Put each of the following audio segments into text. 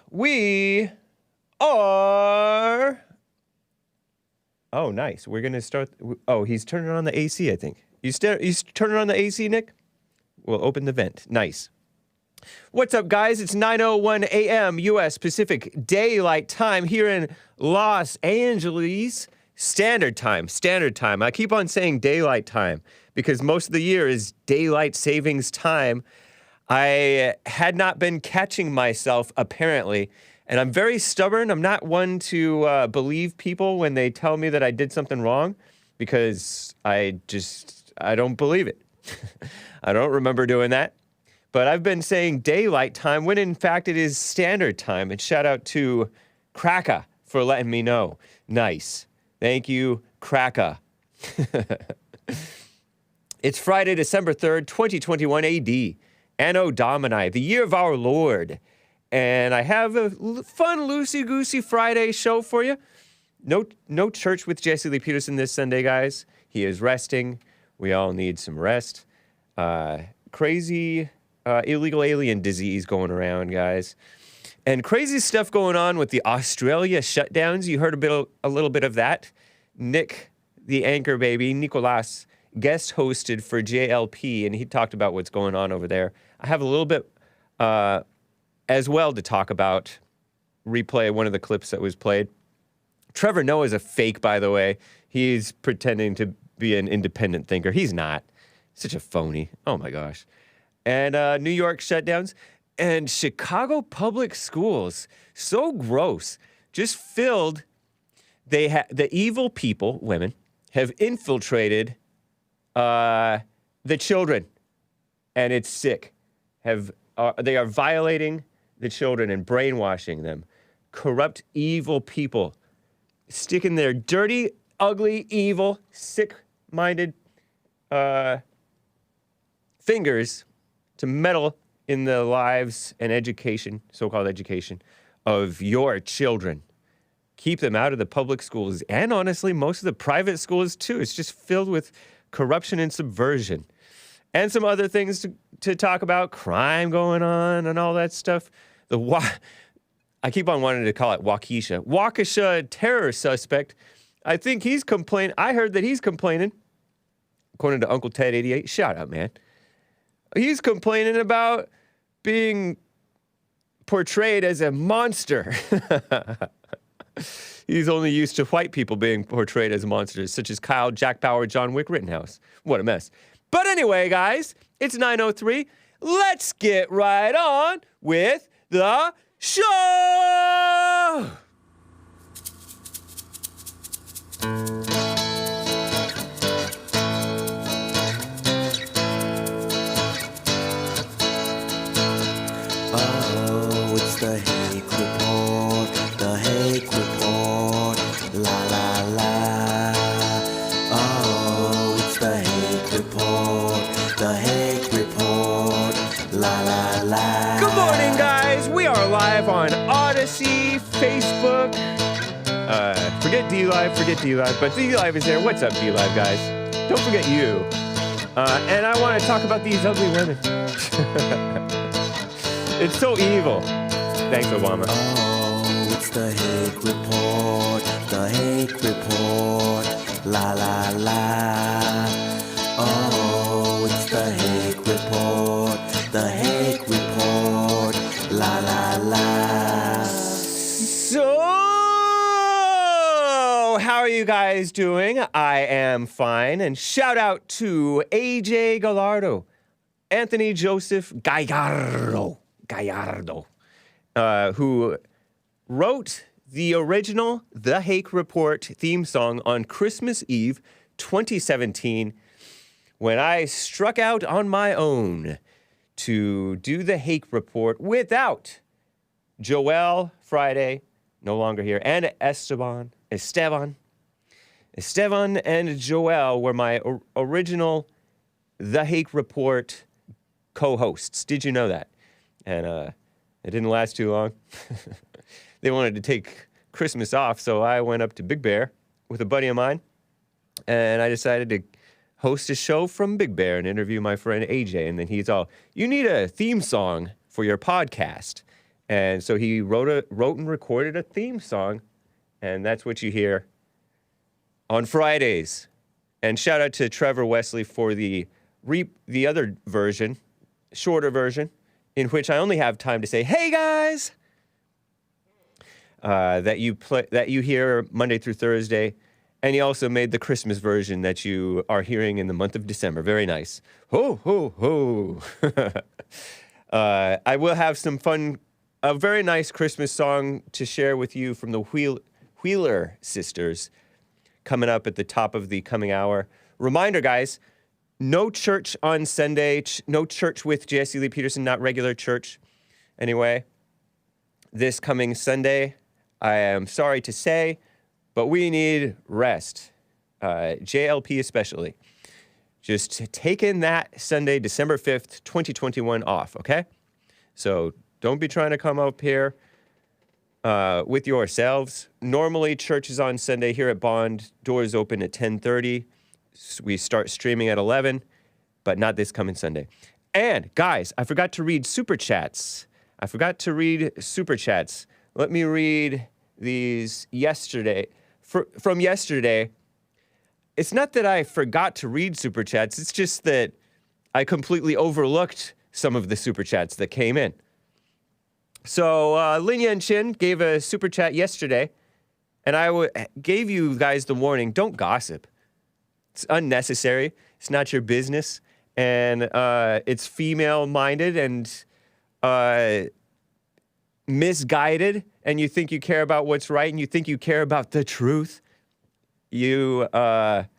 We are... Oh, nice. We're going to start... Oh, he's turning on the AC, I think. You turning on the AC, Nick? We'll open the vent. Nice. What's up, guys? It's 9:01 a.m. U.S. Pacific Daylight Time here in Los Angeles. Standard Time. I keep on saying Daylight Time because most of the year is Daylight Savings Time. I had not been catching myself, apparently, and I'm very stubborn. I'm not one to believe people when they tell me that I did something wrong because I don't believe it. I don't remember doing that. But I've been saying Daylight Time when, in fact, it is Standard Time. And shout out to Kraka for letting me know. Nice. Thank you, Kraka. It's Friday, December 3rd, 2021 AD. Anno Domini, the year of our Lord. And I have a fun, loosey-goosey Friday show for you. No church with Jesse Lee Peterson this Sunday, guys. He is resting. We all need some rest. Crazy... illegal alien disease going around, guys. And crazy stuff going on with the Australia shutdowns. You heard a little bit of that. Nick, the anchor baby, Nicolas, guest hosted for JLP, and he talked about what's going on over there. I have a little bit as well to talk about. Replay one of the clips that was played. Trevor Noah is a fake, by the way. He's pretending to be an independent thinker. He's not. Such a phony. Oh, my gosh. And New York shutdowns, and Chicago public schools, so gross, just filled. The evil people, women, have infiltrated the children, and it's sick. They are violating the children and brainwashing them. Corrupt, evil people sticking their dirty, ugly, evil, sick-minded fingers to meddle in the lives and education, so-called education, of your children. Keep them out of the public schools, and honestly, most of the private schools, too. It's just filled with corruption and subversion. And some other things to talk about, crime going on and all that stuff. I keep on wanting to call it Waukesha. Waukesha terror suspect. I think he's complaining. I heard that he's complaining, according to Uncle Ted 88. Shout out, man. He's complaining about being portrayed as a monster. He's only used to white people being portrayed as monsters, such as Kyle, Jack Bauer, John Wick Rittenhouse. What a mess. But anyway, guys, it's 9:03. Let's get right on with the show! The Hake Report, the Hake Report, la la la. Oh, it's the Hake Report, the Hake Report, la la la. Good morning, guys. We are live on Odyssey, Facebook. Forget D-Live, but D-Live is there. What's up, D-Live, guys? Don't forget you. And I want to talk about these ugly women. It's so evil. Thanks, Obama. Oh, it's the Hake Report, la la la. Oh, it's the Hake Report, la la la. So, how are you guys doing? I am fine, and shout out to AJ Gallardo, Anthony Joseph Gallardo. Who wrote the original The Hake Report theme song on Christmas Eve 2017 when I struck out on my own to do The Hake Report without Joel Friday, no longer here, and Esteban and Joel were my original The Hake Report co-hosts. Did you know that? And it didn't last too long. They wanted to take Christmas off, so I went up to Big Bear with a buddy of mine, and I decided to host a show from Big Bear and interview my friend AJ. And then he's all, "You need a theme song for your podcast." And so he wrote and recorded a theme song, and that's what you hear on Fridays. And shout out to Trevor Wesley for the other version, shorter version, in which I only have time to say, "Hey guys," that you hear Monday through Thursday. And he also made the Christmas version that you are hearing in the month of December. Very nice. Ho, ho, ho. I will have a very nice Christmas song to share with you from the Wheeler sisters coming up at the top of the coming hour. Reminder, guys, no church on Sunday. No church with Jesse Lee Peterson, not regular church. Anyway, this coming Sunday, I am sorry to say, but we need rest, JLP especially. Just taking that Sunday, December 5th, 2021 off, okay? So don't be trying to come up here with yourselves. Normally, church is on Sunday here at Bond. Doors open at 10:30. We start streaming at 11, but not this coming Sunday. And, guys, I forgot to read Super Chats. Let me read these yesterday. From yesterday, it's not that I forgot to read Super Chats, it's just that I completely overlooked some of the Super Chats that came in. So, Lin Yan Chin gave a Super Chat yesterday, and I gave you guys the warning, don't gossip. It's unnecessary, it's not your business, and it's female-minded and misguided, and you think you care about what's right, and you think you care about the truth, you are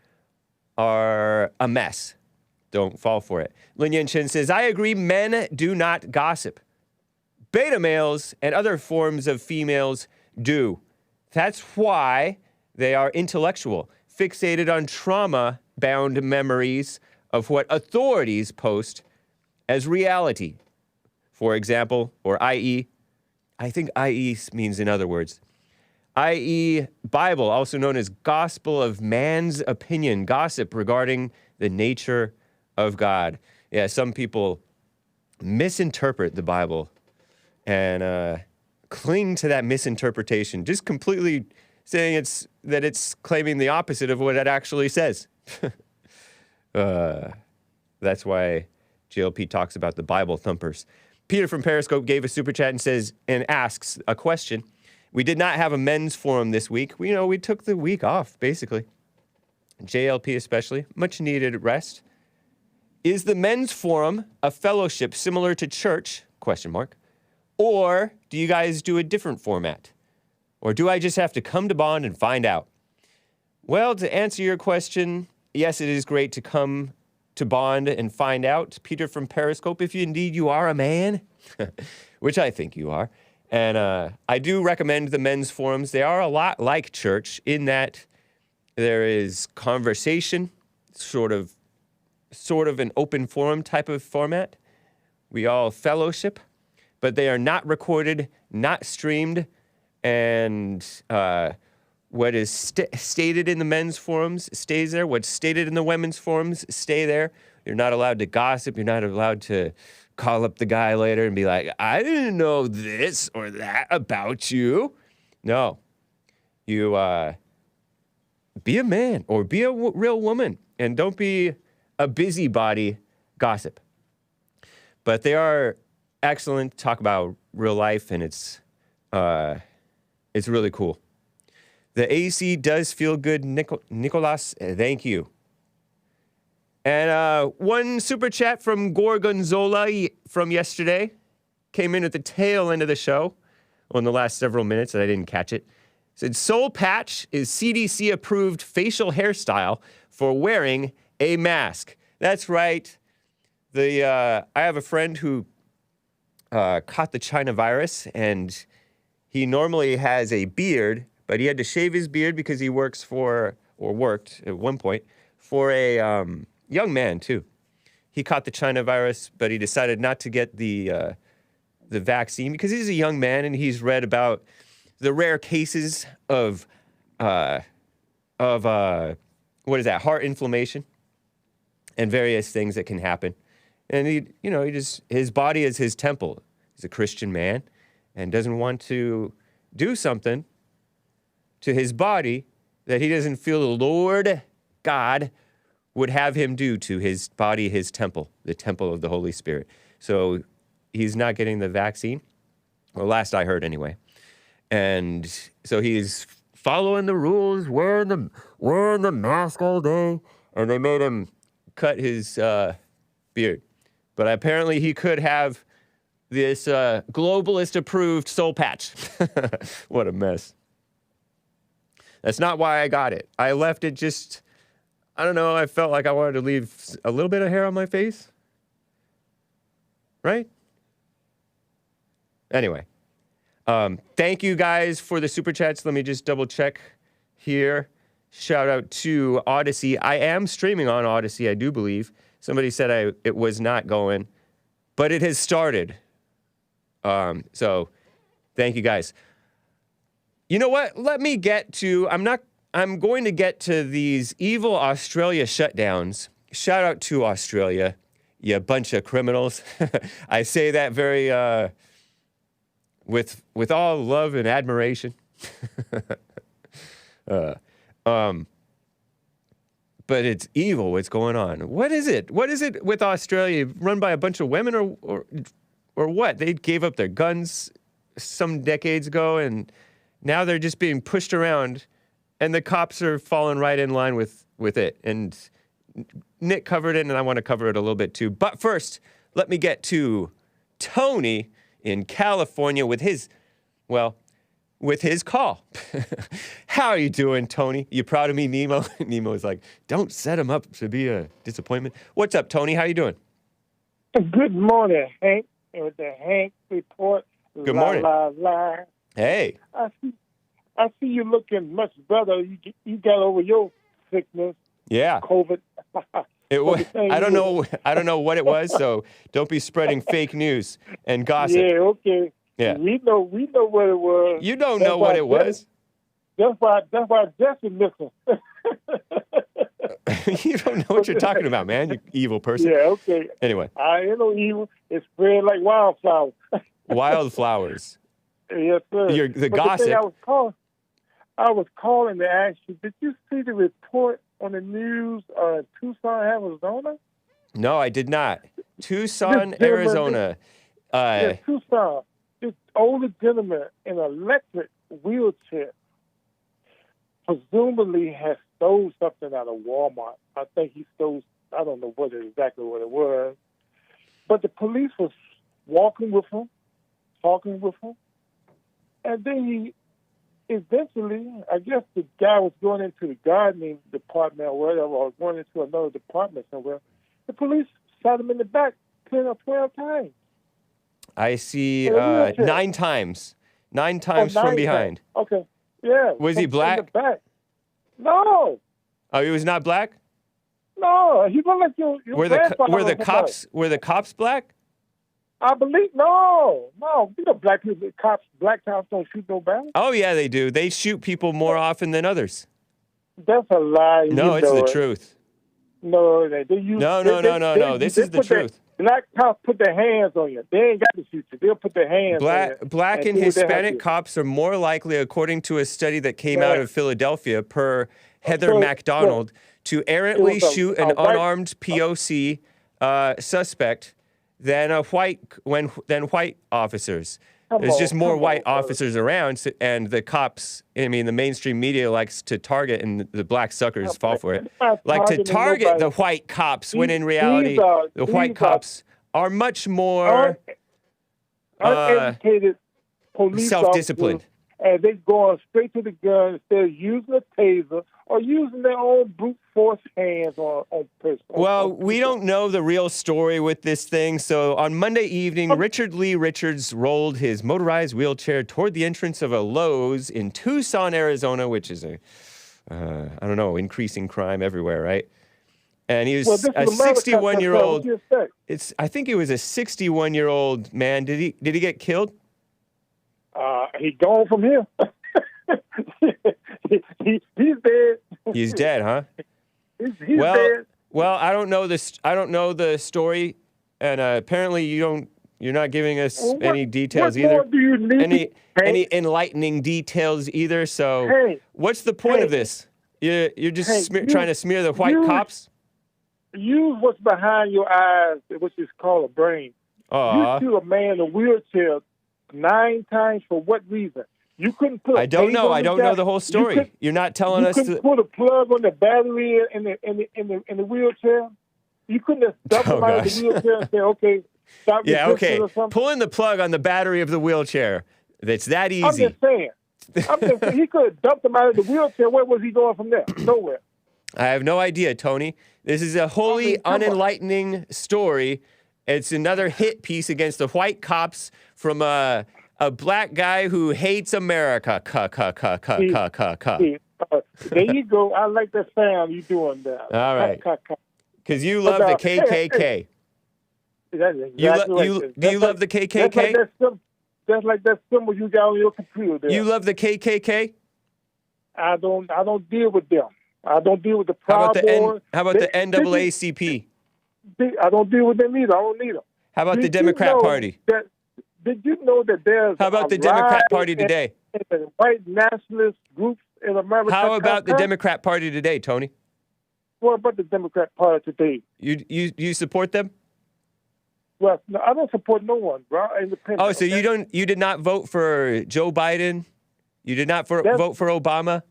a mess. Don't fall for it. Lin Yan Chin says, I agree, men do not gossip. Beta males and other forms of females do. That's why they are intellectual, fixated on trauma-bound memories of what authorities post as reality. For example, or i.e., I think i.e. means in other words, i.e. Bible, also known as gospel of man's opinion, gossip regarding the nature of God. Yeah, some people misinterpret the Bible and cling to that misinterpretation, just completely saying it's claiming the opposite of what it actually says. That's why JLP talks about the Bible thumpers. Peter from Periscope gave a super chat and asks a question. We did not have a men's forum this week. We took the week off, basically. JLP especially, much needed rest. Is the men's forum a fellowship similar to church? ? Or do you guys do a different format? Or do I just have to come to Bond and find out? Well, to answer your question, yes, it is great to come to Bond and find out. Peter from Periscope, if indeed you are a man, which I think you are. And I do recommend the men's forums. They are a lot like church in that there is conversation, sort of an open forum type of format. We all fellowship, but they are not recorded, not streamed, and what is stated in the men's forums stays there. What's stated in the women's forums stay there. You're not allowed to gossip. You're not allowed to call up the guy later and be like, I didn't know this or that about you. No. You be a man or be a real woman, and don't be a busybody gossip. But they are excellent. Talk about real life, and it's really cool. The AC does feel good, Nicolas. Thank you. And one super chat from Gorgonzola from yesterday came in at the tail end of the show, in the last several minutes, and I didn't catch it. Said, Soul Patch is CDC-approved facial hairstyle for wearing a mask. That's right. I have a friend who caught the China virus, and he normally has a beard, but he had to shave his beard because he worked at one point, for a young man, too. He caught the China virus, but he decided not to get the vaccine because he's a young man, and he's read about the rare cases of heart inflammation and various things that can happen. And his body is his temple. He's a Christian man, and doesn't want to do something to his body that he doesn't feel the Lord God would have him do to his body, his temple, the temple of the Holy Spirit. So he's not getting the vaccine, or last I heard anyway. And so he's following the rules, wearing the mask all day, and they made him cut his beard. But apparently he could have this globalist-approved soul patch. What a mess. That's not why I got it. I left it just, I don't know, I felt like I wanted to leave a little bit of hair on my face. Right? Anyway. Thank you guys for the super chats. Let me just double check here. Shout out to Odyssey. I am streaming on Odyssey, I do believe. Somebody said it was not going, but it has started. So thank you guys. You know what? Let me get to, I'm going to get to these evil Australia shutdowns. Shout out to Australia, you bunch of criminals. I say that very, with all love and admiration. But it's evil what's going on. What is it? What is it with Australia? Run by a bunch of women or what? They gave up their guns some decades ago, and now they're just being pushed around, and the cops are falling right in line with it. And Nick covered it, and I want to cover it a little bit too. But first, let me get to Tony in California with his call. How are you doing, Tony? You proud of me, Nemo? Nemo's like, don't set him up to be a disappointment. What's up, Tony? How you doing? Good morning, Hank. With the Hake Report. Good morning. La. Hey. I see you looking much better. You got over your sickness. Yeah. COVID. It was. I don't know what it was. So don't be spreading fake news and gossip. Yeah. Okay. Yeah. We know what it was. You don't know what it was. That's why Jesse missing. You don't know what you're talking about, man. You evil person. Yeah. Okay. Anyway. I ain't no evil. It's spread like wildflower. Wildflowers. Yes, sir. The gossip. I was calling to ask you, did you see the report on the news Tucson, Arizona? No, I did not. Tucson, Arizona. Tucson. This older gentleman in an electric wheelchair presumably has stole something out of Walmart. I think he stole, I don't know exactly what it was. But the police was walking with him, talking with him. And then he eventually, I guess the guy was going into the gardening department or whatever, or going into another department somewhere. The police shot him in the back 10 or 12 times. I see 9 times. 9 times from behind. Times. Okay. Yeah. Was he black? In the back. No. Oh, he was not black? No. He looked like your Were the cops black? I believe no. You know, black cops don't shoot nobody. Oh yeah, they do. They shoot people more often than others. That's a lie. No, it's the truth. No, they use. No. This is the truth. Black cops put their hands on you. They ain't got to shoot you. They'll put their hands on you. Black and Hispanic cops are more likely, according to a study that came out of Philadelphia, per Heather MacDonald, to errantly shoot an unarmed POC suspect than white officers. There's just more white officers around, and the cops, the mainstream media likes to target, and the black suckers fall for it, like to target the white cops, when in reality, the white cops are much more uneducated police self-disciplined. And they go straight to the gun instead of using a taser or using their own brute force hands on person. Well, we don't know the real story with this thing. So on Monday evening, Richard Lee Richards rolled his motorized wheelchair toward the entrance of a Lowe's in Tucson, Arizona, which is increasing crime everywhere, right? And he was a 61-year-old. I think he was a 61-year-old man. Did he get killed? He gone from here. He's dead. He's dead, huh? He's dead. Well, I don't know this. I don't know the story, and apparently you don't You're not giving us Well, any details what either. more do you need? Any enlightening details either. So, Hey, what's the point hey, of this? You're just hey, trying to smear the white cops. Use what's behind your eyes, which is called a brain. You shoot a man in a wheelchair 9 times for what reason? You couldn't put. I don't know. I don't know the whole story. You're not telling us. You couldn't put a plug on the battery in the wheelchair. You couldn't have dumped him out of the wheelchair and say, "Okay, stop." Yeah, okay. Or something. Pulling the plug on the battery of the wheelchair. It's that easy. I'm just saying. He could have dumped him out of the wheelchair. Where was he going from there? Nowhere. I have no idea, Tony. This is a wholly unenlightening story. It's another hit piece against the white cops from a black guy who hates America. There you go. I like that sound you doing there. All right. Because you love the KKK. That's exactly Do you love the KKK? That's like that symbol you got on your computer there. You love the KKK? I don't deal with them. I don't deal with the Proud Boys. How about the NAACP? I don't deal with them either. I don't need them. How about the Democrat Party? Did you know that there's How about the Democrat Party today? In white nationalist groups in America. How about the Democrat Party today, Tony? What about the Democrat Party today? You support them? Well, no, I don't support no one, bro. Independent. Oh, so you did not vote for Joe Biden? You did not vote for Obama?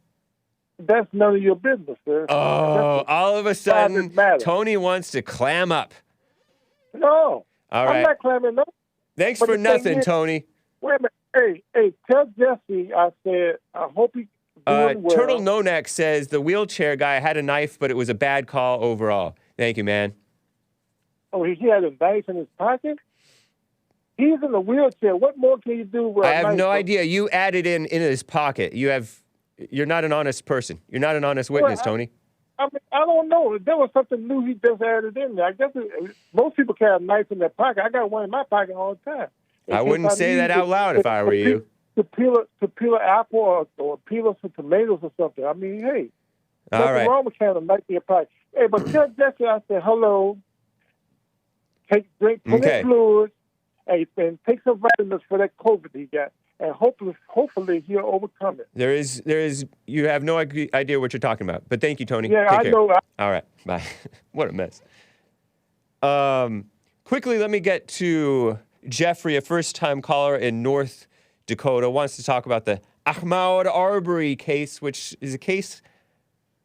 That's none of your business, sir. Oh, all of a sudden, Tony wants to clam up. No. All right. I'm not clamming up. Thanks for nothing, Tony. Wait a minute. Hey, tell Jesse I said, I hope he's doing well. Turtle No Neck says the wheelchair guy had a knife, but it was a bad call overall. Thank you, man. Oh, he had a knife in his pocket? He's in a wheelchair. What more can you do with I have no idea. You added in his pocket. You're not an honest person. You're not an honest witness, Tony. I don't know. There was something new he just added in there. I guess most people carry a knife in their pocket. I got one in my pocket all the time. I wouldn't say that out loud if I were you. To peel an apple or peel some tomatoes or something. I mean, hey. Nothing wrong with carrying a knife in your pocket. Hey, but tell Jesse I said hello. Drink plenty of fluids, and take some vitamins for that COVID he got. And hopefully he'll overcome it. You have no idea what you're talking about. But thank you, Tony. Yeah, Take I care. know. All right, bye. What a mess. Quickly, let me get to Jeffrey, a first-time caller in North Dakota, wants to talk about the Ahmaud Arbery case, which is a case,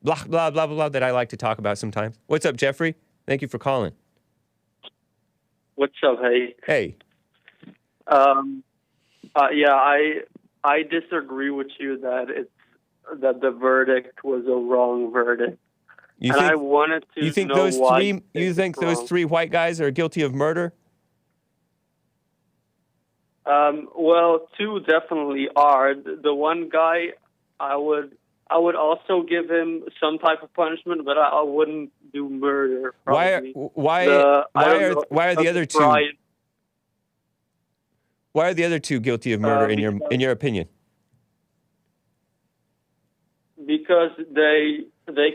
blah, blah, blah, blah, that I like to talk about sometimes. What's up, Jeffrey? Thank you for calling. What's up, hey? Hey. Yeah, I disagree with you that the verdict was a wrong verdict. I wanted to know why. You think those three white guys are guilty of murder? Well, 2 definitely are. The one guy, I would also give him some type of punishment, but I wouldn't do murder. Probably. Why are the other 2? Brian. Why are the other 2 guilty of murder in your opinion? Because they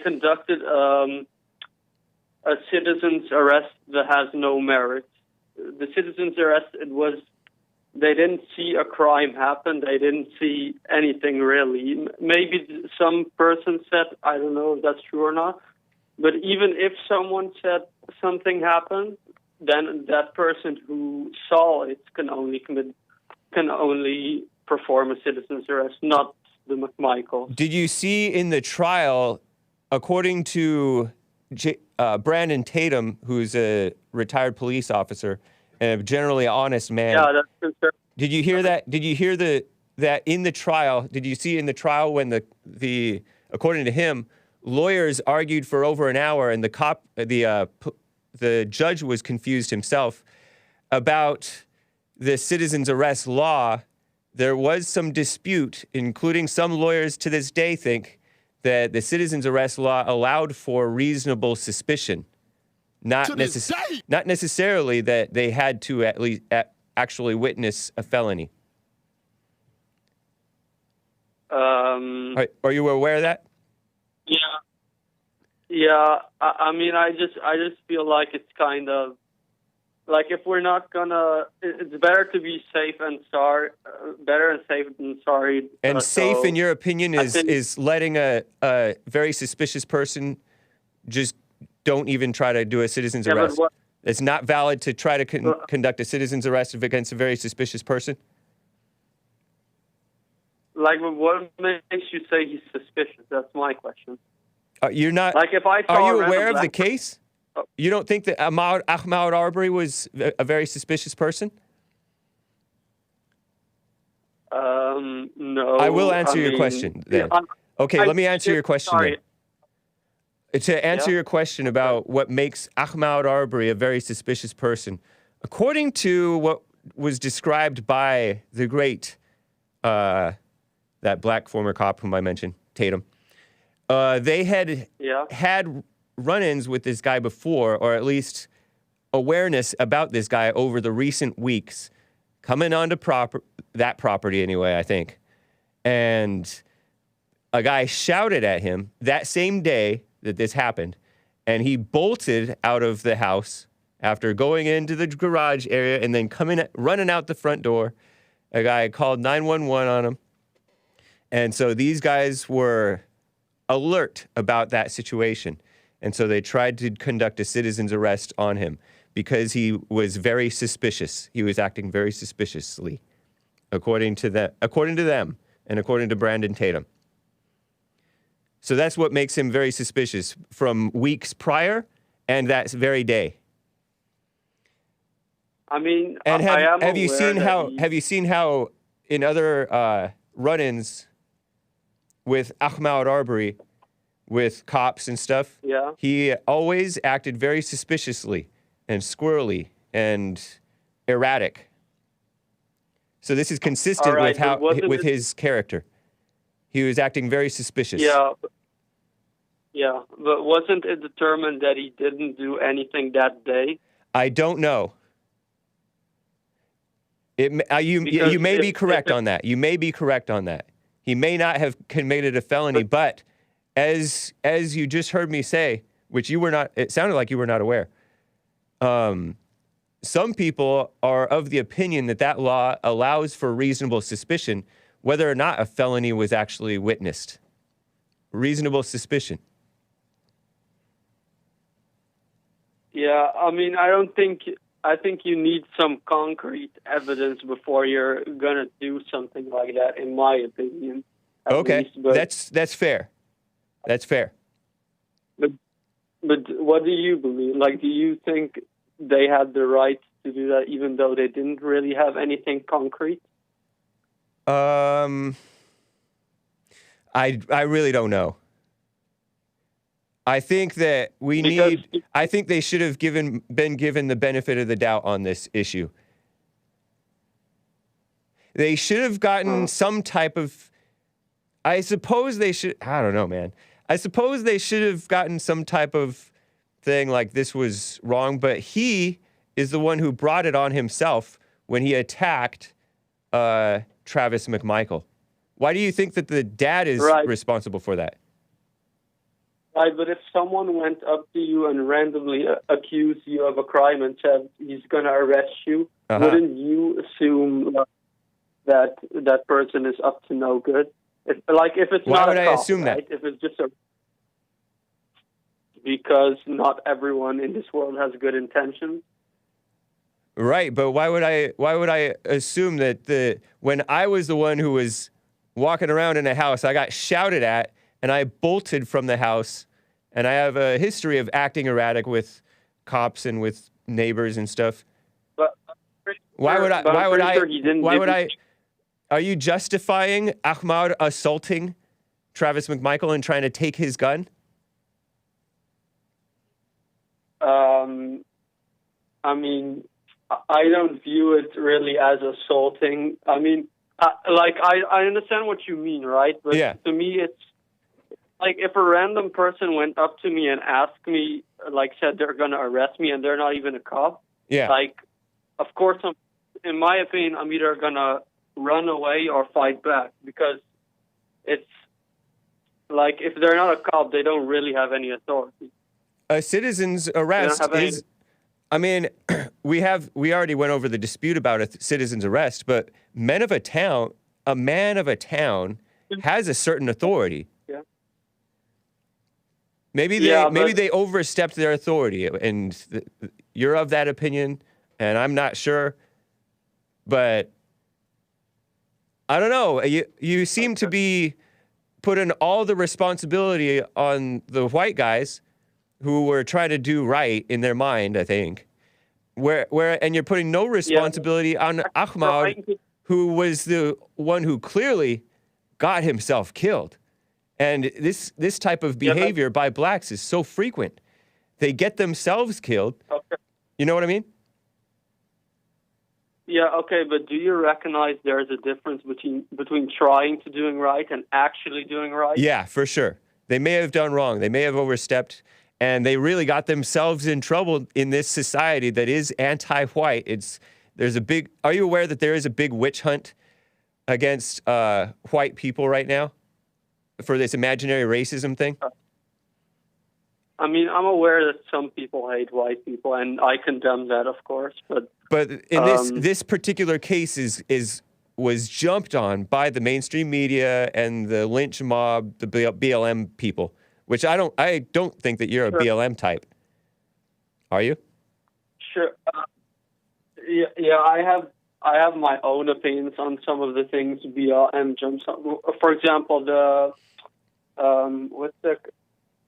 conducted a citizen's arrest that has no merit. The citizen's arrest, they didn't see a crime happen. They didn't see anything really. Maybe some person said, I don't know if that's true or not, but even if someone said something happened, then that person who saw it can only perform a citizen's arrest, not the McMichaels. Did you see in the trial, according to Brandon Tatum, who's a retired police officer and a generally honest man? Yeah, that's concerned. Did you hear that? Did you hear that in the trial? Did you see in the trial when the according to him, lawyers argued for over an hour, and the judge was confused himself about the citizen's arrest law? There was some dispute, including some lawyers to this day think that the citizen's arrest law allowed for reasonable suspicion, not necessarily that they had to at least actually witness a felony. Are you aware of that? Yeah. I mean, I just feel like it's kind of like if we're not gonna, it's better to be safe and sorry, better and safe than sorry. And safe, so in your opinion, I think- is letting a very suspicious person just don't even try to do a citizen's Yeah, but arrest. what- It's not valid to try to conduct a citizen's arrest against a very suspicious person. Like, what makes you say he's suspicious? That's my question. You're not. Like, if I saw Are you a random aware of the black- case? Oh. You don't think that Ahmaud Arbery was a very suspicious person? No. I will answer your mean, question then. yeah, Okay, let me answer your question sorry. then. To answer Yeah? your question about what makes Ahmaud Arbery a very suspicious person, according to what was described by the great, that black former cop whom I mentioned, Tatum, they had Yeah. had run-ins with this guy before, or at least awareness about this guy over the recent weeks, coming onto that property anyway, I think. And a guy shouted at him that same day that this happened, and he bolted out of the house after going into the garage area and then running out the front door. A guy called 911 on him. And so these guys were alert about that situation. And so they tried to conduct a citizen's arrest on him because he was very suspicious. He was acting very suspiciously, according to them, and according to Brandon Tatum. So that's what makes him very suspicious from weeks prior and that very day. I mean, And I am have you aware seen that how he- have you seen how in other run-ins with Ahmaud Arbery, with cops and stuff, Yeah. he always acted very suspiciously and squirrely and erratic. So this is consistent All right, with how but wasn't with it- his character. He was acting very suspicious. Yeah. Yeah, but wasn't it determined that he didn't do anything that day? I don't know. Because You may be if correct it- on that. You may be correct on that. He may not have committed a felony, but as you just heard me say, which you were not, it sounded like you were not aware. Some people are of the opinion that that law allows for reasonable suspicion, whether or not a felony was actually witnessed. Reasonable suspicion. Yeah, I mean, I think you need some concrete evidence before you're gonna do something like that, in my opinion. at Okay, least, but, that's fair. That's fair. but what do you believe? Like, do you think they had the right to do that, even though they didn't really have anything concrete? I really don't know. I think that I think they should have been given the benefit of the doubt on this issue. They should have gotten some type of, I suppose they should, I don't know, man. I suppose they should have gotten some type of thing like this was wrong, but he is the one who brought it on himself when he attacked Travis McMichael. Why do you think that the dad is responsible for that? Right, but if someone went up to you and randomly accused you of a crime and said he's going to arrest you, wouldn't you assume that that person is up to no good? If it's Why not would a I cop, assume right? that? If it's just because not everyone in this world has good intentions. Right, but why would I assume that when I was the one who was walking around in a house, I got shouted at and I bolted from the house, and I have a history of acting erratic with cops and with neighbors and stuff. But are you justifying Ahmaud assaulting Travis McMichael and trying to take his gun? I mean, I don't view it really as assaulting. I mean, I understand what you mean, right? But to me, it's like if a random person went up to me and asked me, like said they're going to arrest me and they're not even a cop. Yeah. Like, of course, in my opinion, I'm either going to run away or fight back, because it's like if they're not a cop, they don't really have any authority. A citizen's arrest is, I mean, we already went over the dispute about a citizen's arrest, but a man of a town has a certain authority. Yeah. Maybe they overstepped their authority, and you're of that opinion, and I'm not sure, but I don't know. You seem to be putting all the responsibility on the white guys who were trying to do right in their mind, I think. And you're putting no responsibility on Ahmaud, who was the one who clearly got himself killed. And this type of behavior by blacks is so frequent. They get themselves killed. Okay. You know what I mean? Yeah, okay, but do you recognize there's a difference between trying to doing right and actually doing right? Yeah, for sure. They may have done wrong. They may have overstepped, and they really got themselves in trouble in this society that is anti-white. Are you aware that there is a big witch hunt against white people right now for this imaginary racism thing? I mean, I'm aware that some people hate white people, and I condemn that, of course. But in this particular case was jumped on by the mainstream media and the lynch mob, the BLM people, which I don't think that you're a BLM type. Are you? Sure. Yeah. I have my own opinions on some of the things BLM jumps on. For example,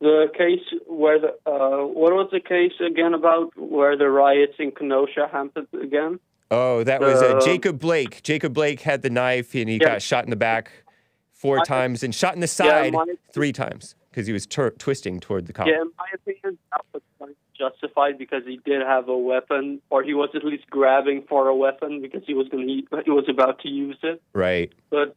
the case where what was the case again about where the riots in Kenosha happened again? Oh, that was Jacob Blake. Jacob Blake had the knife and he got shot in the back 4 times and shot in the side 3 times because he was twisting toward the cop. Yeah, in my opinion, that was justified because he did have a weapon, or he was at least grabbing for a weapon because he was about to use it. Right. But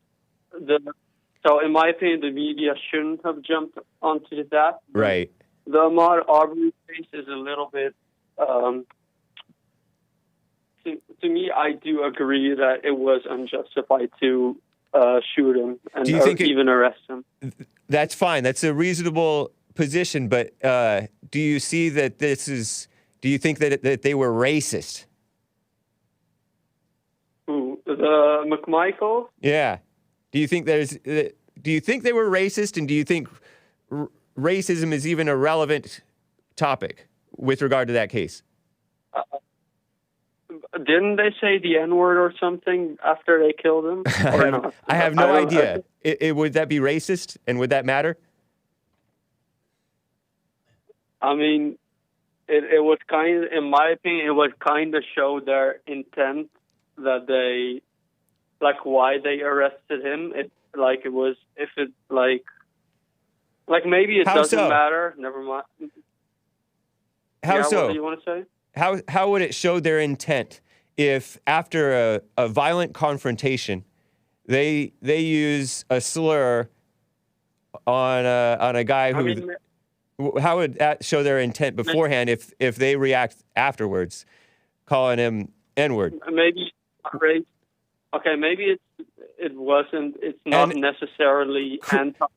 so in my opinion, the media shouldn't have jumped onto that. Right. The Ahmaud Arbery case is a little bit. To me, I do agree that it was unjustified to shoot him and even arrest him. That's fine. That's a reasonable position. But do you see that do you think that they were racist? Who? The McMichael? Yeah. Do you think they were racist, and do you think racism is even a relevant topic with regard to that case? Didn't they say the N-word or something after they killed him? Or not? I have no idea. Would that be racist, and would that matter? I mean, it was kind of, in my opinion, it would kind of show their intent that they, like, why they arrested him. Maybe it doesn't matter. Never mind. How so? What do you want to say? How would it show their intent if after a violent confrontation, they use a slur on a guy who? How would that show their intent beforehand if they react afterwards, calling him N-word? Maybe not race. Okay, maybe it wasn't. It's not necessarily anti-black.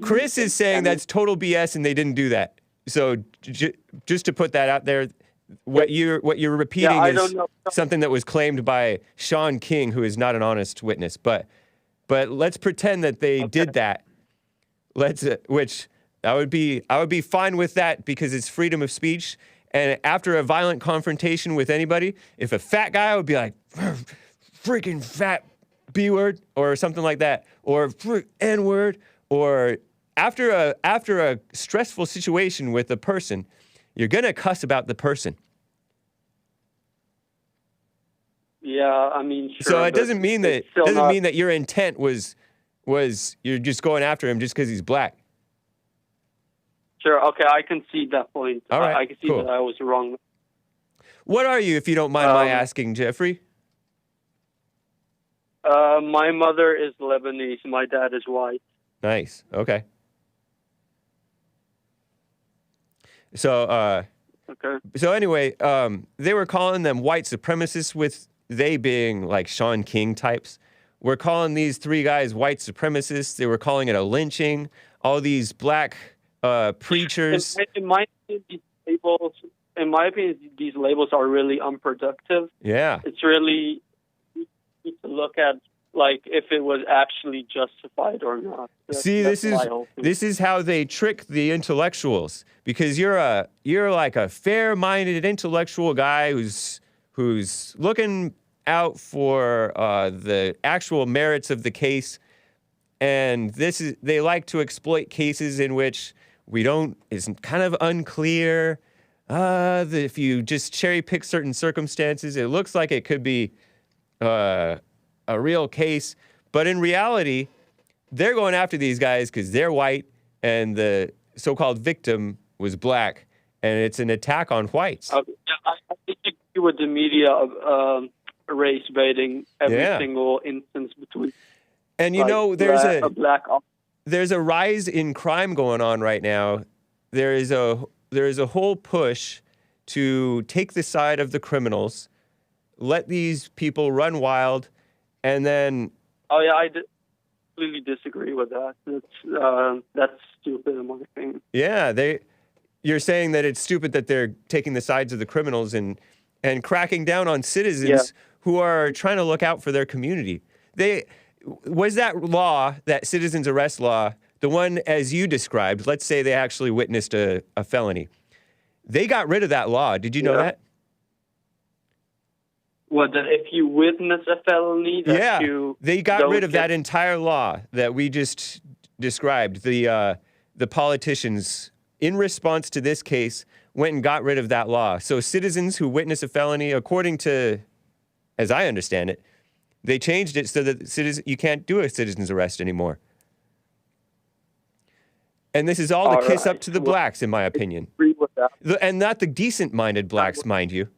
Chris is saying that's total BS, and they didn't do that. So just to put that out there, what you're repeating is something that was claimed by Sean King, who is not an honest witness. But let's pretend that they did that. I would be fine with that because it's freedom of speech. And after a violent confrontation with anybody, if a fat guy would be like, freaking fat B-word or something like that, or N-word, or after a stressful situation with a person, you're gonna cuss about the person. Yeah, I mean, sure. So it doesn't mean that your intent was you're just going after him just because he's black. Sure. Okay, I can see that point. All right, I can see that I was wrong. What are you, if you don't mind my asking, Jeffrey? My mother is Lebanese. My dad is white. Nice. Okay. So, okay. So anyway, they were calling them white supremacists, with they being like Sean King types. We're calling these 3 guys white supremacists. They were calling it a lynching. All these black preachers. It might be in my opinion, these labels are really unproductive. Yeah. It's really you need to look at like if it was actually justified or not. See, this is how they trick the intellectuals, because you're like a fair-minded intellectual guy who's looking out for the actual merits of the case, and they like to exploit cases in which it's kind of unclear. If you just cherry pick certain circumstances, it looks like it could be a real case, but in reality, they're going after these guys because they're white and the so-called victim was black, and it's an attack on whites. I think you agree with the media of race baiting every single instance between. And there's a rise in crime going on right now. There is a whole push to take the side of the criminals, let these people run wild, and then... Oh, yeah, I completely disagree with that. That's stupid in my opinion. Yeah, you're saying that it's stupid that they're taking the sides of the criminals and cracking down on citizens who are trying to look out for their community. Was that law, that citizens arrest law, the one as you described, let's say they actually witnessed a felony. They got rid of that law. Did you know that? Well, that if you witness a felony, they got rid of that entire law that we just described. The politicians, in response to this case, went and got rid of that law. So citizens who witness a felony, according to, as I understand it, they changed it so that you can't do a citizen's arrest anymore. And this is all to kiss up to the blacks, in my opinion. I agree with that. And not the decent-minded blacks, mind you.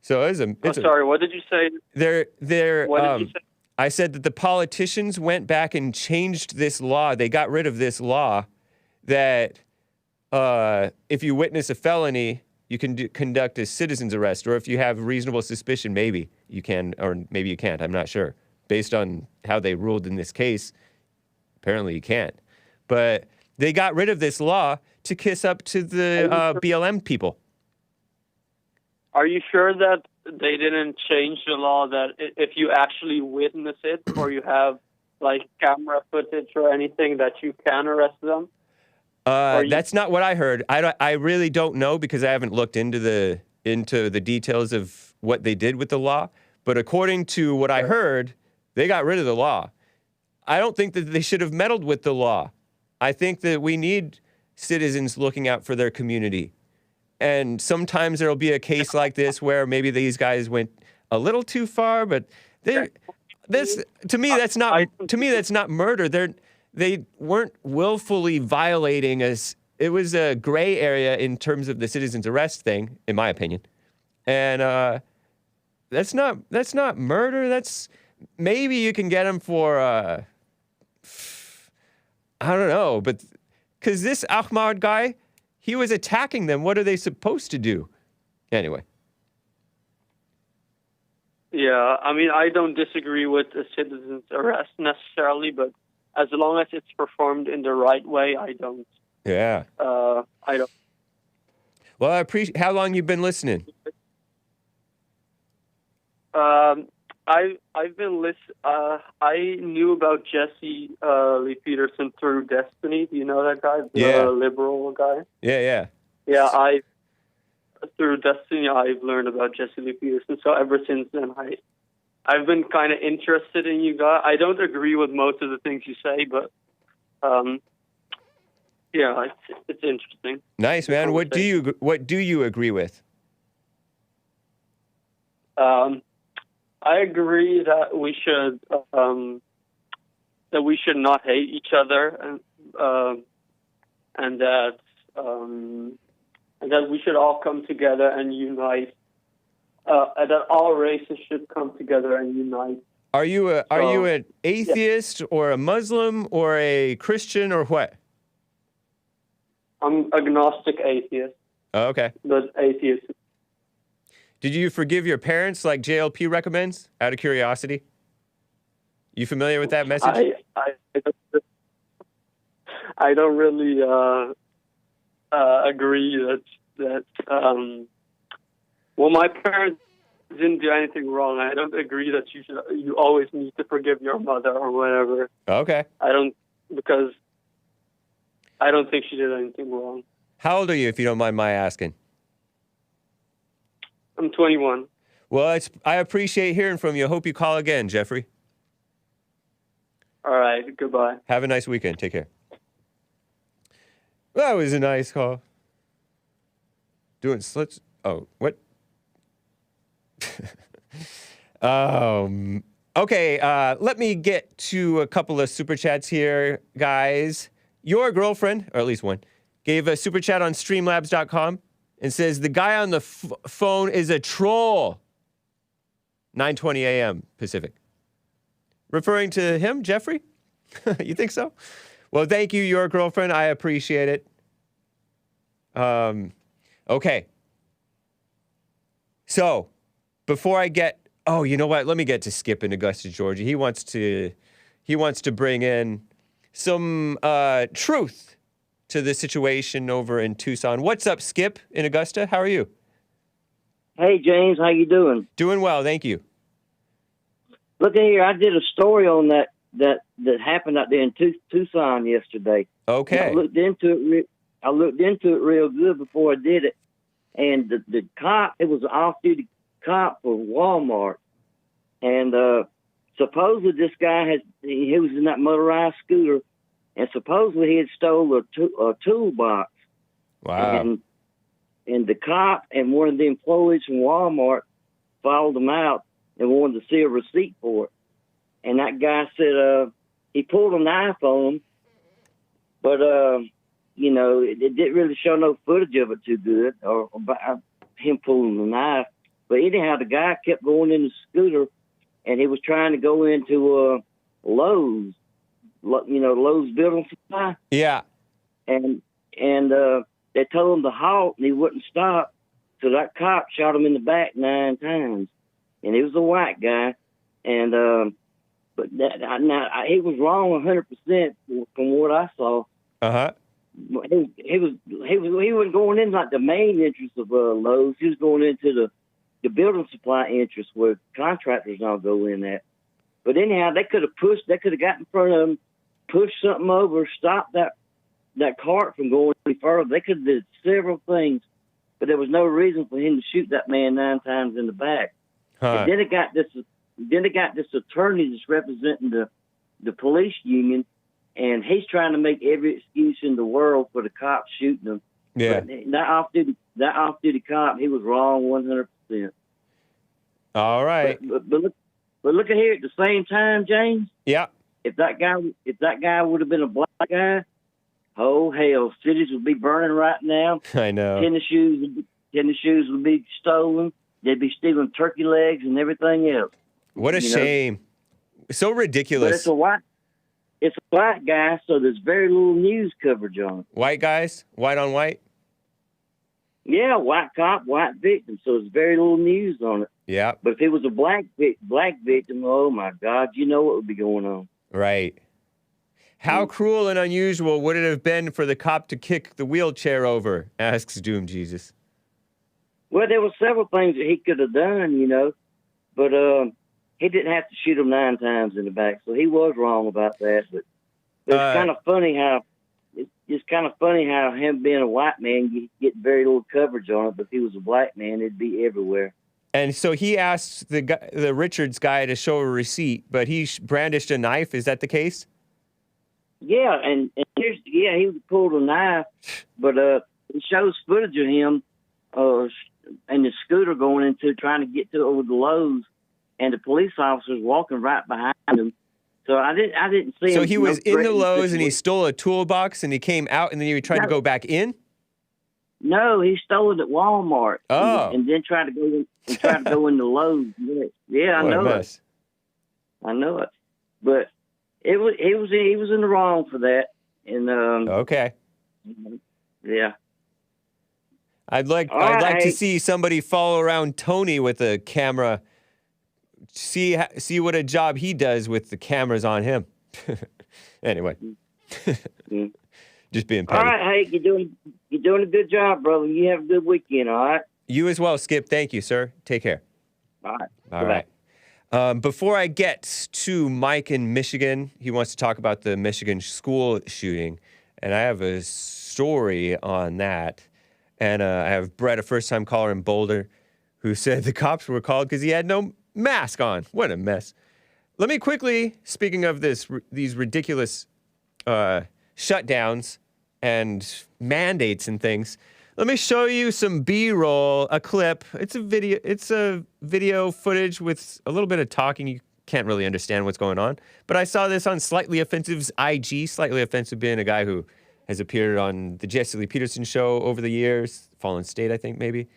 So sorry, what did you say? What did you say? I said that the politicians went back and changed this law. They got rid of this law that if you witness a felony, you can conduct a citizen's arrest, or if you have reasonable suspicion, maybe you can, or maybe you can't. I'm not sure. Based on how they ruled in this case, apparently you can't. But they got rid of this law to kiss up to the BLM people. Are you sure that they didn't change the law that if you actually witness it or you have like camera footage or anything that you can arrest them? That's not what I heard. I really don't know because I haven't looked into the details of what they did with the law. But according to what I heard, they got rid of the law. I don't think that they should have meddled with the law. I think that we need citizens looking out for their community. And sometimes there'll be a case like this where maybe these guys went a little too far, but to me that's not murder. They weren't willfully violating us. It was a gray area in terms of the citizen's arrest thing, in my opinion. And that's not murder. That's maybe you can get them for I don't know, but because this Ahmaud guy, he was attacking them. What are they supposed to do? Anyway. Yeah, I mean, I don't disagree with the citizen's arrest necessarily, but as long as it's performed in the right way, I don't. Yeah. I don't. Well, I appreciate. How long you been listening? I've been listening. I knew about Jesse Lee Peterson through Destiny. Do you know that guy? The liberal guy. Yeah. Yeah, through Destiny, I've learned about Jesse Lee Peterson. So ever since then, I've been kind of interested in you guys. I don't agree with most of the things you say, but yeah, it's interesting. Nice, man. What do you agree with? I agree that we should not hate each other, and that we should all come together and unite. That all races should come together and unite. Are you an atheist or a Muslim or a Christian or what? I'm agnostic atheist. Oh, okay. But atheist. Did you forgive your parents like JLP recommends, out of curiosity? You familiar with that message? I don't really agree that well, my parents didn't do anything wrong. I don't agree that you always need to forgive your mother or whatever. Okay. Because I don't think she did anything wrong. How old are you, if you don't mind my asking? I'm 21. Well, I appreciate hearing from you. I hope you call again, Jeffrey. All right. Goodbye. Have a nice weekend. Take care. That was a nice call. Doing slits. Oh, what? Okay, let me get to a couple of super chats here, guys. Your girlfriend, or at least one, gave a super chat on streamlabs.com and says, the guy on the phone is a troll. 9:20 a.m. Pacific. Referring to him, Jeffrey? You think so? Well, thank you, your girlfriend. I appreciate it. Okay. So, before I get... Oh, you know what? Let me get to Skip in Augusta, Georgia. He wants to bring in some truth to the situation over in Tucson. What's up, Skip in Augusta? How are you? Hey, James, how you doing? Doing well, thank you. Look at here, I did a story on that happened out there in Tucson yesterday. Okay. And I looked into it real good before I did it, and the cop, it was an off-duty cop for Walmart, and supposedly this guy he was in that motorized scooter, and supposedly he had stole a toolbox. Wow. And the cop and one of the employees from Walmart followed him out and wanted to see a receipt for it. And that guy said he pulled a knife on him, but it didn't really show no footage of it too good, or about him pulling the knife. But anyhow, the guy kept going in the scooter, and he was trying to go into Lowe's, Lowe's building supply. Yeah. And they told him to halt, and he wouldn't stop. So that cop shot him in the back 9 times, and he was a white guy. And but he was wrong 100% from what I saw. Uh-huh. He wasn't going in like the main entrance of Lowe's. He was going into the building supply entrance where contractors now go in at. But anyhow, they could have got in front of him, pushed something over, stopped that cart from going any further. They could have did several things, but there was no reason for him to shoot that man 9 times in the back. Huh. And then it got this attorney that's representing the police union, and he's trying to make every excuse in the world for the cops shooting him. Yeah. But that off-duty cop, he was wrong 100%. All right. But look at here, at the same time, James. Yeah. If that guy would have been a black guy, oh hell, cities would be burning right now. I know. Tennis shoes would be stolen. They'd be stealing turkey legs and everything else. What a shame. So ridiculous. But it's a white guy, so there's very little news coverage on it. White guys? White on white? Yeah, white cop, white victim, so there's very little news on it. Yeah. But if it was a black victim, oh my God, you know what would be going on. Right. How cruel and unusual would it have been for the cop to kick the wheelchair over? Asks Doom Jesus. Well, there were several things that he could have done, but he didn't have to shoot him 9 times in the back, so he was wrong about that. But it's kind of funny how him being a white man, you get very little coverage on it. But if he was a black man, it'd be everywhere. And so he asked the Richards guy to show a receipt, but he brandished a knife. Is that the case? Yeah, and he pulled a knife, but it shows footage of him and the scooter going trying to get to over the Lowe's, and the police officers walking right behind him. So I didn't see him. So he was in the Lowe's and he stole a toolbox and he came out and then he tried to go back in? No, he stole it at Walmart. Oh. And then tried to go in the Lowe's. Yeah, I know it. I know it. But he was in the wrong for that. And okay. Yeah. I'd like to see somebody follow around Tony with a camera. See what a job he does with the cameras on him. Anyway. Just being petty. All right, Hake, you're doing a good job, brother. You have a good weekend, all right? You as well, Skip. Thank you, sir. Take care. All right. All right. Before I get to Mike in Michigan, he wants to talk about the Michigan school shooting, and I have a story on that. And I have Brett, a first-time caller in Boulder, who said the cops were called because he had no mask on. What a mess. Let me quickly, speaking of these ridiculous shutdowns and mandates and things, let me show you some B-roll, a clip. It's a video footage with a little bit of talking. You can't really understand what's going on. But I saw this on Slightly Offensive's IG. Slightly Offensive being a guy who has appeared on the Jesse Lee Peterson show over the years. Fallen State, I think, maybe.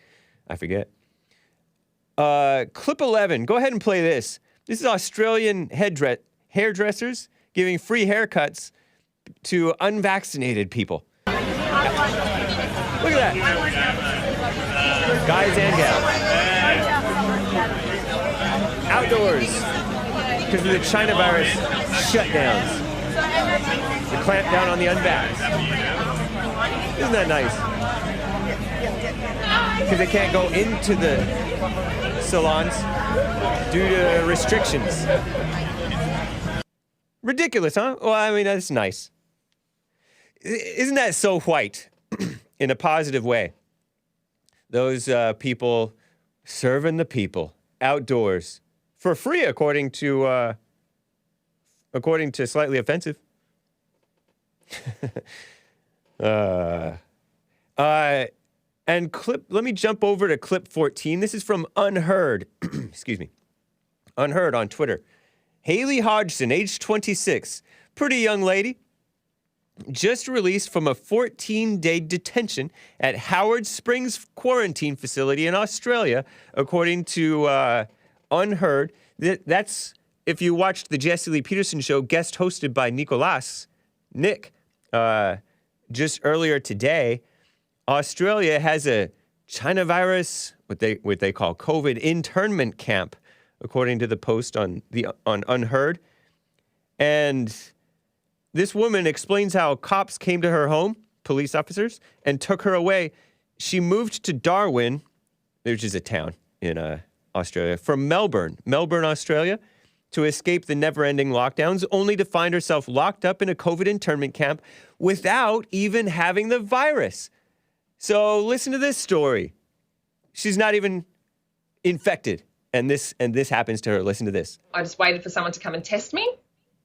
I forget. Clip 11. Go ahead and play this. This is Australian hairdressers giving free haircuts to unvaccinated people. Look at that. Guys and gals. Outdoors. Because of the China virus shutdowns. The clamp down on the unvaxxed. Isn't that nice? Because they can't go into the salons due to restrictions. Ridiculous, huh? Well, I mean, that's nice. Isn't that so white in a positive way? Those people serving the people outdoors for free, according to Slightly Offensive. And let me jump over to clip 14. This is from Unheard. Excuse me. Unheard on Twitter. Haley Hodgson, age 26, pretty young lady, just released from a 14-day detention at Howard Springs quarantine facility in Australia, according to Unheard. That's, if you watched the Jesse Lee Peterson show, guest hosted by Nick, just earlier today. Australia has a China virus, what they call COVID internment camp, according to the post on Unheard. And this woman explains how cops came to her home, police officers, and took her away. She moved to Darwin, which is a town in Australia, from Melbourne, Australia, to escape the never-ending lockdowns, only to find herself locked up in a COVID internment camp without even having the virus. So listen to this story. She's not even infected, and this happens to her. Listen to this. I just waited for someone to come and test me.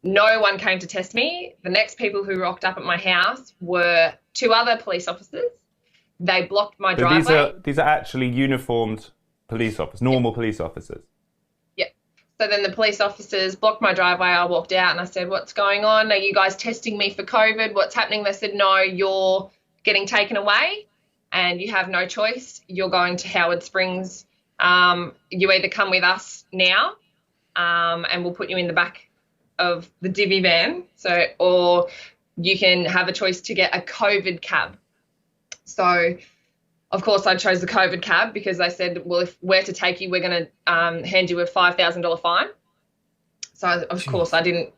No one came to test me. The next people who rocked up at my house were two other police officers. They blocked my driveway. These are actually uniformed police officers, normal police officers. Yeah. So then the police officers blocked my driveway. I walked out and I said, "What's going on? Are you guys testing me for COVID? What's happening?" They said, "No, you're getting taken away and you have no choice. You're going to Howard Springs. You either come with us now and we'll put you in the back of the divvy van, or you can have a choice to get a COVID cab." So, of course, I chose the COVID cab because they said, "Well, if we're to take you, we're going to hand you a $5,000 fine." So, of course, I didn't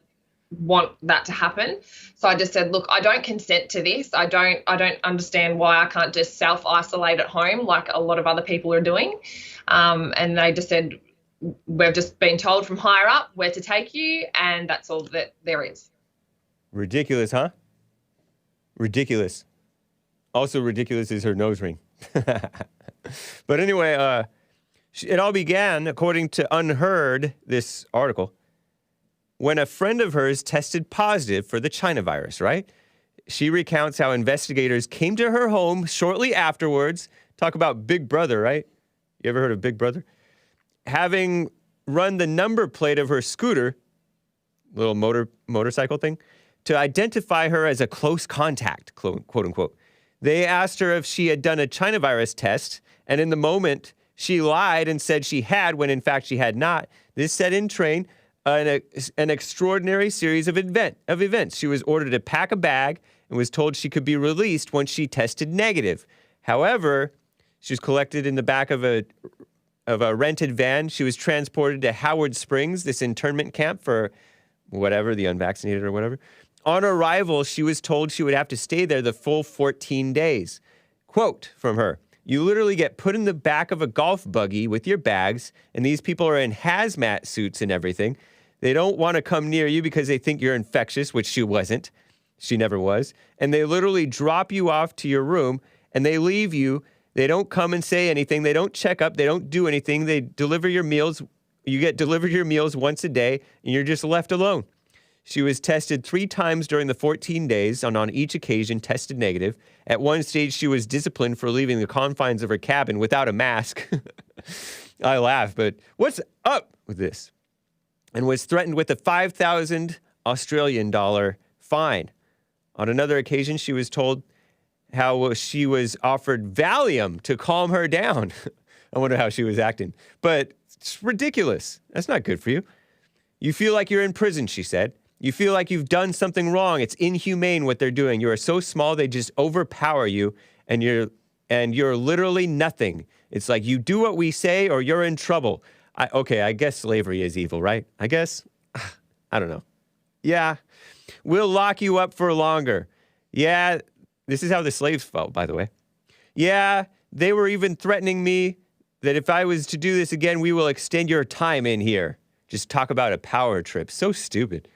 want that to happen. So I just said, "Look, I don't consent to this. I don't understand why I can't just self-isolate at home like a lot of other people are doing." And they just said, "We've just been told from higher up where to take you, and that's all that there is." Ridiculous, huh? Ridiculous. Also ridiculous is her nose ring. But anyway, it all began, according to Unheard, this article, when a friend of hers tested positive for the China virus, right? She recounts how investigators came to her home shortly afterwards. Talk about Big Brother, right? You ever heard of Big Brother? Having run the number plate of her scooter, little motorcycle thing, to identify her as a close contact, quote unquote. They asked her if she had done a China virus test, and in the moment, she lied and said she had when in fact she had not. This set in train an extraordinary series of events. She was ordered to pack a bag and was told she could be released once she tested negative. However, she was collected in the back of a rented van. She was transported to Howard Springs, this internment camp for whatever, the unvaccinated or whatever. On arrival, she was told she would have to stay there the full 14 days. Quote from her, "You literally get put in the back of a golf buggy with your bags, and these people are in hazmat suits and everything. They don't want to come near you because they think you're infectious," which she wasn't. She never was. "And they literally drop you off to your room, and they leave you. They don't come and say anything. They don't check up. They don't do anything. They deliver your meals. You get delivered your meals once a day, and you're just left alone." She was tested 3 times during the 14 days, and on each occasion tested negative. At one stage, she was disciplined for leaving the confines of her cabin without a mask. I laugh, but what's up with this? And was threatened with a 5,000 Australian dollar fine. On another occasion, she was told how she was offered Valium to calm her down. I wonder how she was acting. But it's ridiculous. That's not good for you. "You feel like you're in prison," she said. "You feel like you've done something wrong. It's inhumane what they're doing. You are so small, they just overpower you, and you're literally nothing. It's like you do what we say or you're in trouble." I guess slavery is evil, right? I guess. I don't know. Yeah. "We'll lock you up for longer." Yeah. This is how the slaves felt, by the way. "Yeah. They were even threatening me that if I was to do this again, we will extend your time in here." Just talk about a power trip. So stupid.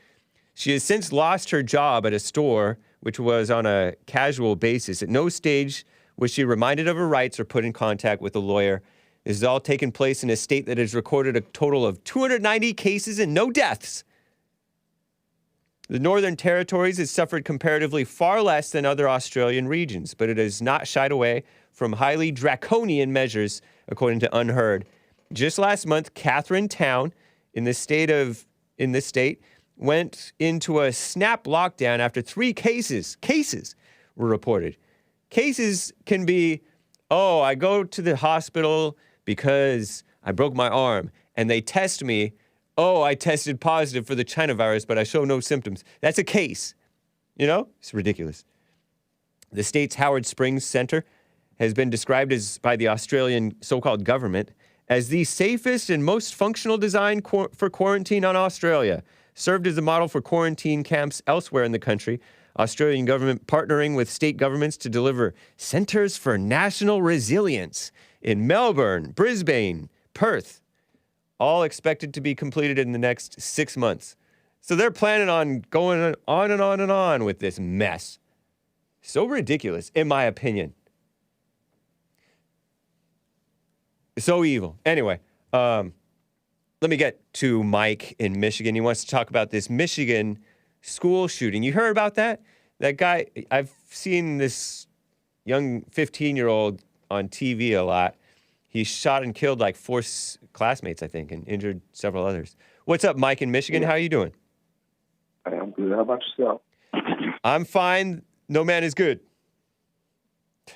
She has since lost her job at a store, which was on a casual basis. At no stage was she reminded of her rights or put in contact with a lawyer. This has all taken place in a state that has recorded a total of 290 cases and no deaths. The Northern Territories has suffered comparatively far less than other Australian regions, but it has not shied away from highly draconian measures, according to Unheard. Just last month, Catherine Town in this state went into a snap lockdown after 3 cases were reported. Cases can be, I go to the hospital because I broke my arm, and they test me. I tested positive for the China virus, but I show no symptoms. That's a case. You know? It's ridiculous. The state's Howard Springs Center has been described by the Australian so-called government as the safest and most functional design for quarantine on Australia. Served as a model for quarantine camps elsewhere in the country. Australian government partnering with state governments to deliver Centers for National Resilience in Melbourne, Brisbane, Perth. All expected to be completed in the next 6 months. So they're planning on going on and on and on with this mess. So ridiculous, in my opinion. So evil. Anyway, let me get to Mike in Michigan. He wants to talk about this Michigan school shooting. You heard about that? That guy, I've seen this young 15-year-old on TV a lot. He shot and killed like 4 classmates, I think, and injured several others. What's up, Mike in Michigan? How are you doing? I'm good. How about yourself? I'm fine. No man is good.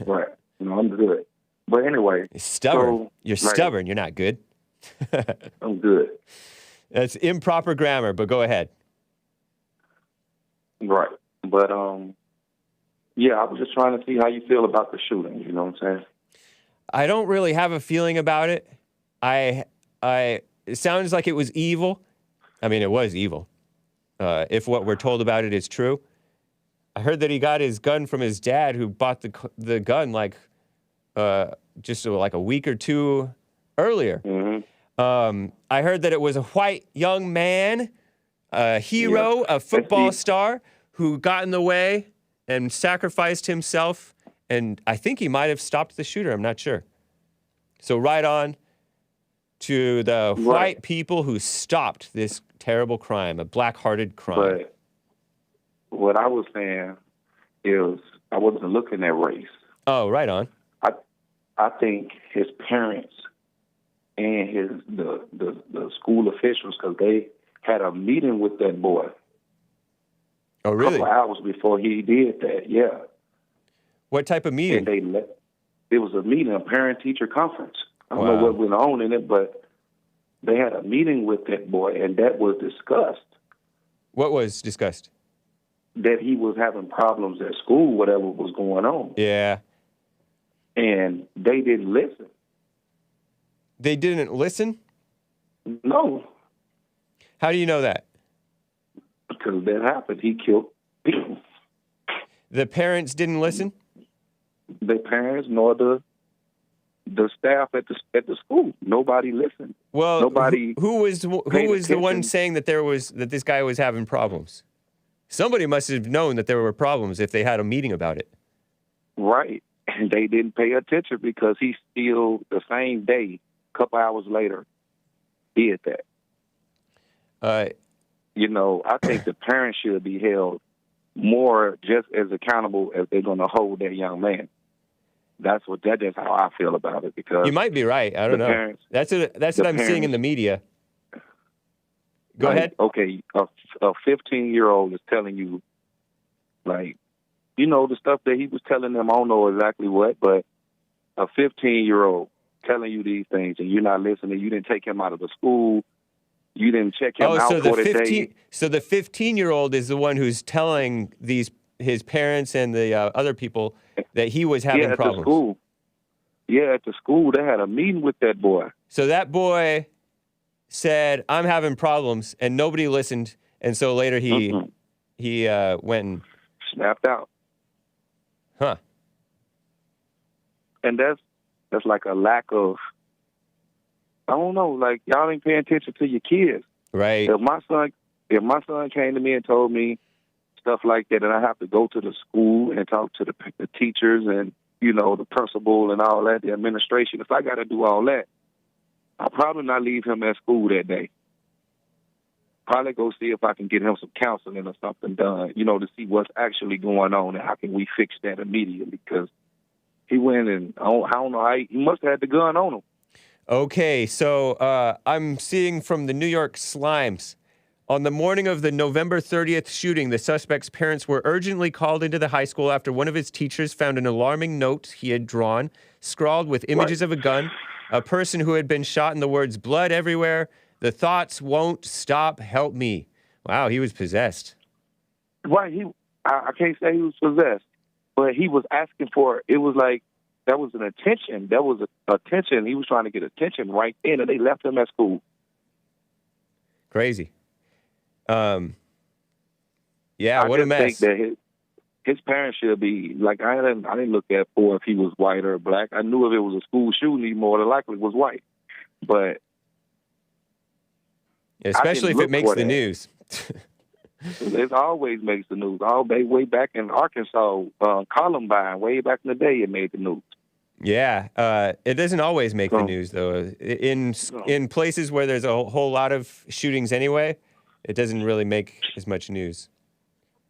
Right. I'm good. But anyway. You're stubborn. You're stubborn. You're not good. I'm good. That's improper grammar, but go ahead. Right. But, yeah, I was just trying to see how you feel about the shooting. You know what I'm saying? I don't really have a feeling about it. It sounds like it was evil. I mean, it was evil. If what we're told about it is true. I heard that he got his gun from his dad, who bought the gun just like a week or 2 earlier. Mm-hmm. I heard that it was a white young man, a hero, a football star, who got in the way and sacrificed himself. And I think he might have stopped the shooter. I'm not sure. So right on to the white people who stopped this terrible crime, a black-hearted crime. But what I was saying is I wasn't looking at race. Oh, right on. I think his parents and the school officials, because they had a meeting with that boy. Oh, really? A couple hours before he did that, yeah. What type of meeting? And it was a meeting, a parent-teacher conference. I don't know what went on in it, but they had a meeting with that boy, and that was discussed. What was discussed? That he was having problems at school, whatever was going on. Yeah. And they didn't listen. They didn't listen? No. How do you know that? Because that happened. He killed people. The parents didn't listen? The parents nor the staff at the school. Nobody listened. Well, nobody. Who was the one saying that this guy was having problems? Somebody must have known that there were problems if they had a meeting about it. Right, and they didn't pay attention because he still the same day, a couple hours later, did that. I think the parents should be held more just as accountable as they're going to hold that young man. That's how I feel about it. Because you might be right. I don't know. Parents, that's what I'm seeing in the media. Go ahead. Okay, a 15-year-old is telling you, like, the stuff that he was telling them. I don't know exactly what, but a 15-year-old telling you these things, and you're not listening. You didn't take him out of the school. You didn't check him out for the day. So the 15-year-old is the one who's telling his parents and the other people that he was having problems. At the school. Yeah, at the school. They had a meeting with that boy. So that boy said, I'm having problems, and nobody listened. And so later he went and... snapped out. Huh. And that's like a lack of... I don't know, like, y'all ain't paying attention to your kids. Right. If my son came to me and told me stuff like that, and I have to go to the school and talk to the teachers and, the principal and all that, the administration, if I got to do all that, I'll probably not leave him at school that day. Probably go see if I can get him some counseling or something done, to see what's actually going on and how can we fix that immediately, because he went and I don't know how he must have had the gun on him. Okay, so I'm seeing from the New York Slimes. On the morning of the November 30th shooting, the suspect's parents were urgently called into the high school after one of his teachers found an alarming note he had drawn, scrawled with images of a gun, a person who had been shot, and the words, blood everywhere, the thoughts won't stop, help me. Wow, he was possessed. Right, I can't say he was possessed, but he was asking for it. It was like, that was an attention. That was attention. He was trying to get attention right then, and they left him at school. Crazy. Yeah, what a mess. I think that his parents should be, like, I didn't look at for if he was white or black. I knew if it was a school shooting, he more than likely was white. But especially if it makes the news. It always makes the news. All day, way back in Arkansas, Columbine, way back in the day, it made the news. Yeah, it doesn't always make the news, though. In places where there's a whole lot of shootings anyway, it doesn't really make as much news.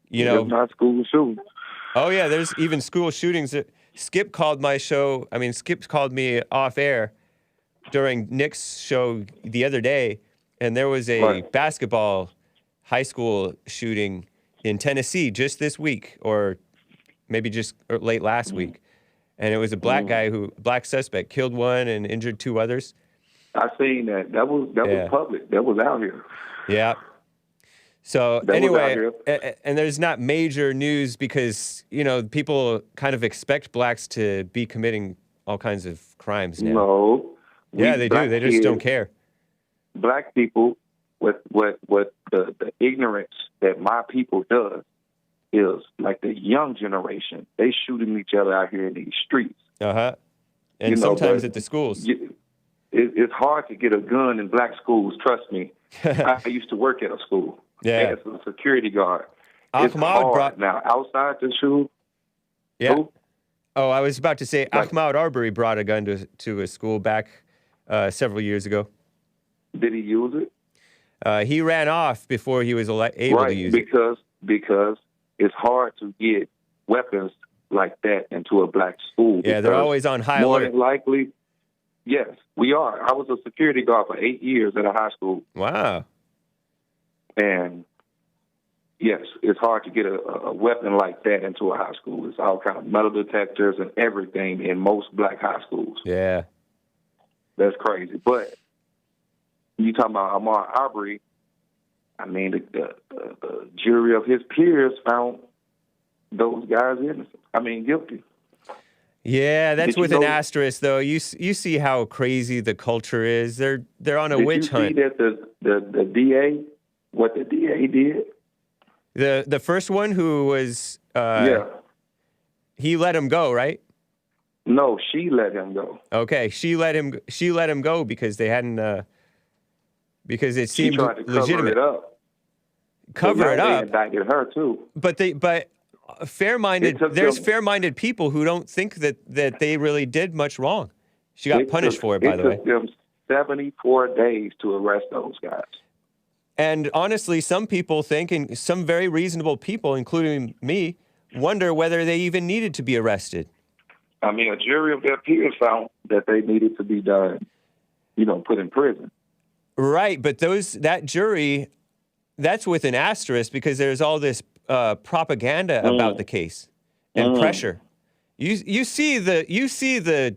It's not school shootings. Oh, yeah, there's even school shootings. Skip called my show. I mean, Skip called me off air during Nick's show the other day, and there was a basketball high school shooting in Tennessee just this week, or maybe just late last week. And it was a black black suspect, killed one and injured two others. I seen that. That was public. That was out here. Yeah. So anyway, and there's not major news because, people kind of expect blacks to be committing all kinds of crimes now. No. Yeah, they do. They just don't care. Black people, what the ignorance that my people does is, like, the young generation, they shooting each other out here in these streets. Uh-huh. And sometimes at the schools. It's hard to get a gun in black schools, trust me. I used to work at a school. Yeah. As a security guard. Ahmaud brought... Now, outside the school... Yeah. Oh, I was about to say, Ahmaud Arbery brought a gun to a school back several years ago. Did he use it? He ran off before he was able to use it. Because it's hard to get weapons like that into a black school. Yeah, they're always on high alert. More than likely, yes, we are. I was a security guard for 8 years at a high school. Wow. And yes, it's hard to get a weapon like that into a high school. It's all kind of metal detectors and everything in most black high schools. Yeah. That's crazy. But you talking about Ahmaud Arbery, I mean, the jury of his peers found those guys guilty. Yeah, that's with an asterisk, though. You see how crazy the culture is. They're on a witch hunt. Did you see that the DA, what the DA did? The first one who was Yeah. he let him go, right? No, she let him go. Okay, she let him go because they hadn't because it She seemed tried to legitimate. cover it up. Cover it They up. indicted her too. But fair-minded. It took There's them- fair-minded people who don't think that they really did much wrong. She got punished for it, by the way. It took them 74 days to arrest those guys. And honestly, some people think, and some very reasonable people, including me, wonder whether they even needed to be arrested. I mean, a jury of their peers found that they needed to be done, put in prison. Right, but that jury, that's with an asterisk because there's all this propaganda about the case and pressure. You see the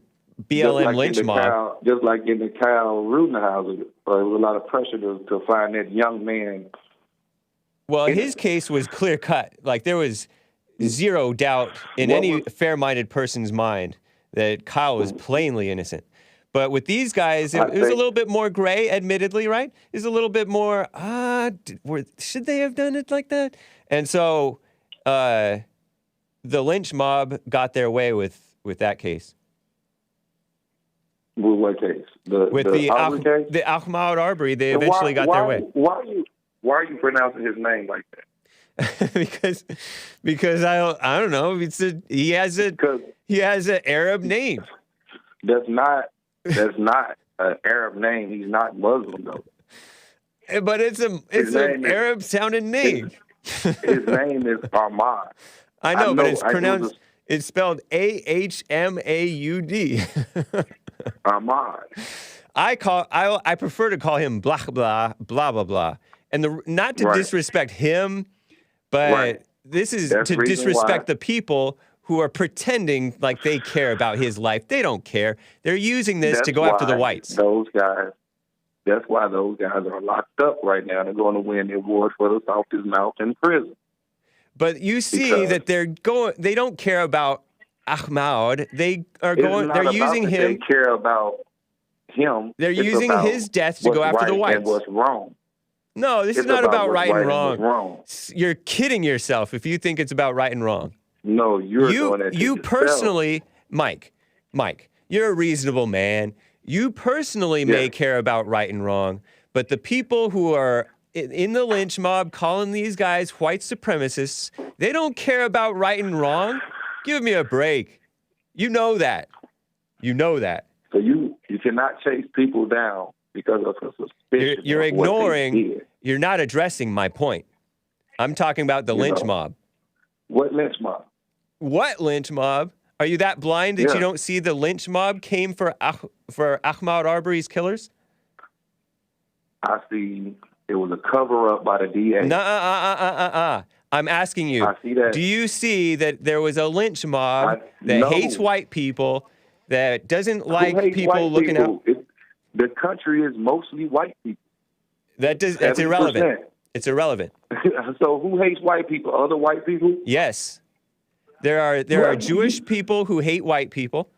BLM lynch mob. Just like in the Kyle Rittenhouse, there was a lot of pressure to find that young man. Well, his case was clear cut. Like there was zero doubt in any fair-minded person's mind that Kyle was plainly innocent. But with these guys, it was a little bit more gray, admittedly, right? It's a little bit more, should they have done it like that? And so the lynch mob got their way with that case. With what case? With the case? The Ahmaud Arbery, they eventually got their way. Why are you pronouncing his name like that? because I don't know. He has an Arab name. That's not an Arab name. He's not Muslim though. But it's an Arab sounding name. His name is Ahmaud. I know, but it's pronounced. It's spelled Ahmaud. Ahmaud. I prefer to call him blah blah blah blah blah, and not to disrespect him, but this is to disrespect the people who are pretending like they care about his life. They don't care. They're using this to go after the whites. That's why those guys are locked up right now. They're going to win the award for the softest mouth in prison. But you see that they don't care about Ahmaud. They're using him. They care about him. They're using his death to go after the whites. And what's wrong. No, this is not about right and wrong. You're kidding yourself if you think it's about right and wrong. No, you're doing it. You personally, Mike, you're a reasonable man. You personally may care about right and wrong, but the people who are in the lynch mob calling these guys white supremacists, they don't care about right and wrong. Give me a break. You know that. So you cannot chase people down because of a suspicion. You're ignoring. You're not addressing my point. I'm talking about the lynch mob. What lynch mob? What lynch mob? Are you that blind that you don't see the lynch mob came for Ahmaud Arbery's killers? I see it was a cover-up by the DA. I'm asking you. I see that. Do you see that there was a lynch mob that hates white people, that doesn't like people looking out? The country is mostly white people. That's irrelevant. It's irrelevant. So who hates white people? Other white people? Yes. There are Jewish people who hate white people.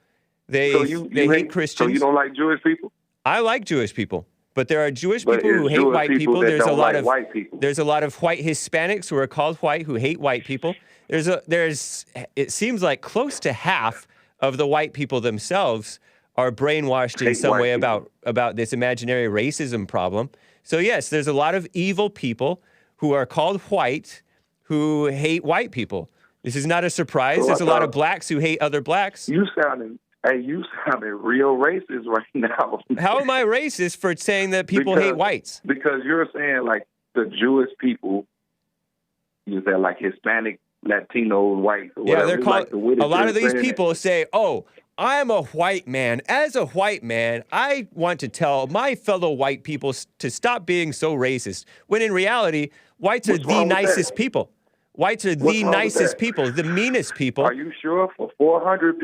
They hate Christians. So you don't like Jewish people? I like Jewish people, but there are Jewish people who hate white people. There's a lot of white people. There's a lot of white Hispanics who are called white who hate white people. It seems like close to half of the white people themselves are brainwashed in some way about this imaginary racism problem. So yes, there's a lot of evil people who are called white who hate white people. This is not a surprise. There's a lot of blacks who hate other blacks. You sounding real racist right now. How am I racist for saying that people hate whites? Because you're saying like the Jewish people, you say like Hispanic, Latino, white. Or whatever. They're called. A lot of these people say, "Oh, I'm a white man. As a white man, I want to tell my fellow white people to stop being so racist." When in reality, whites are the nicest people. Whites are the nicest people, the meanest people. Are you sure? For 400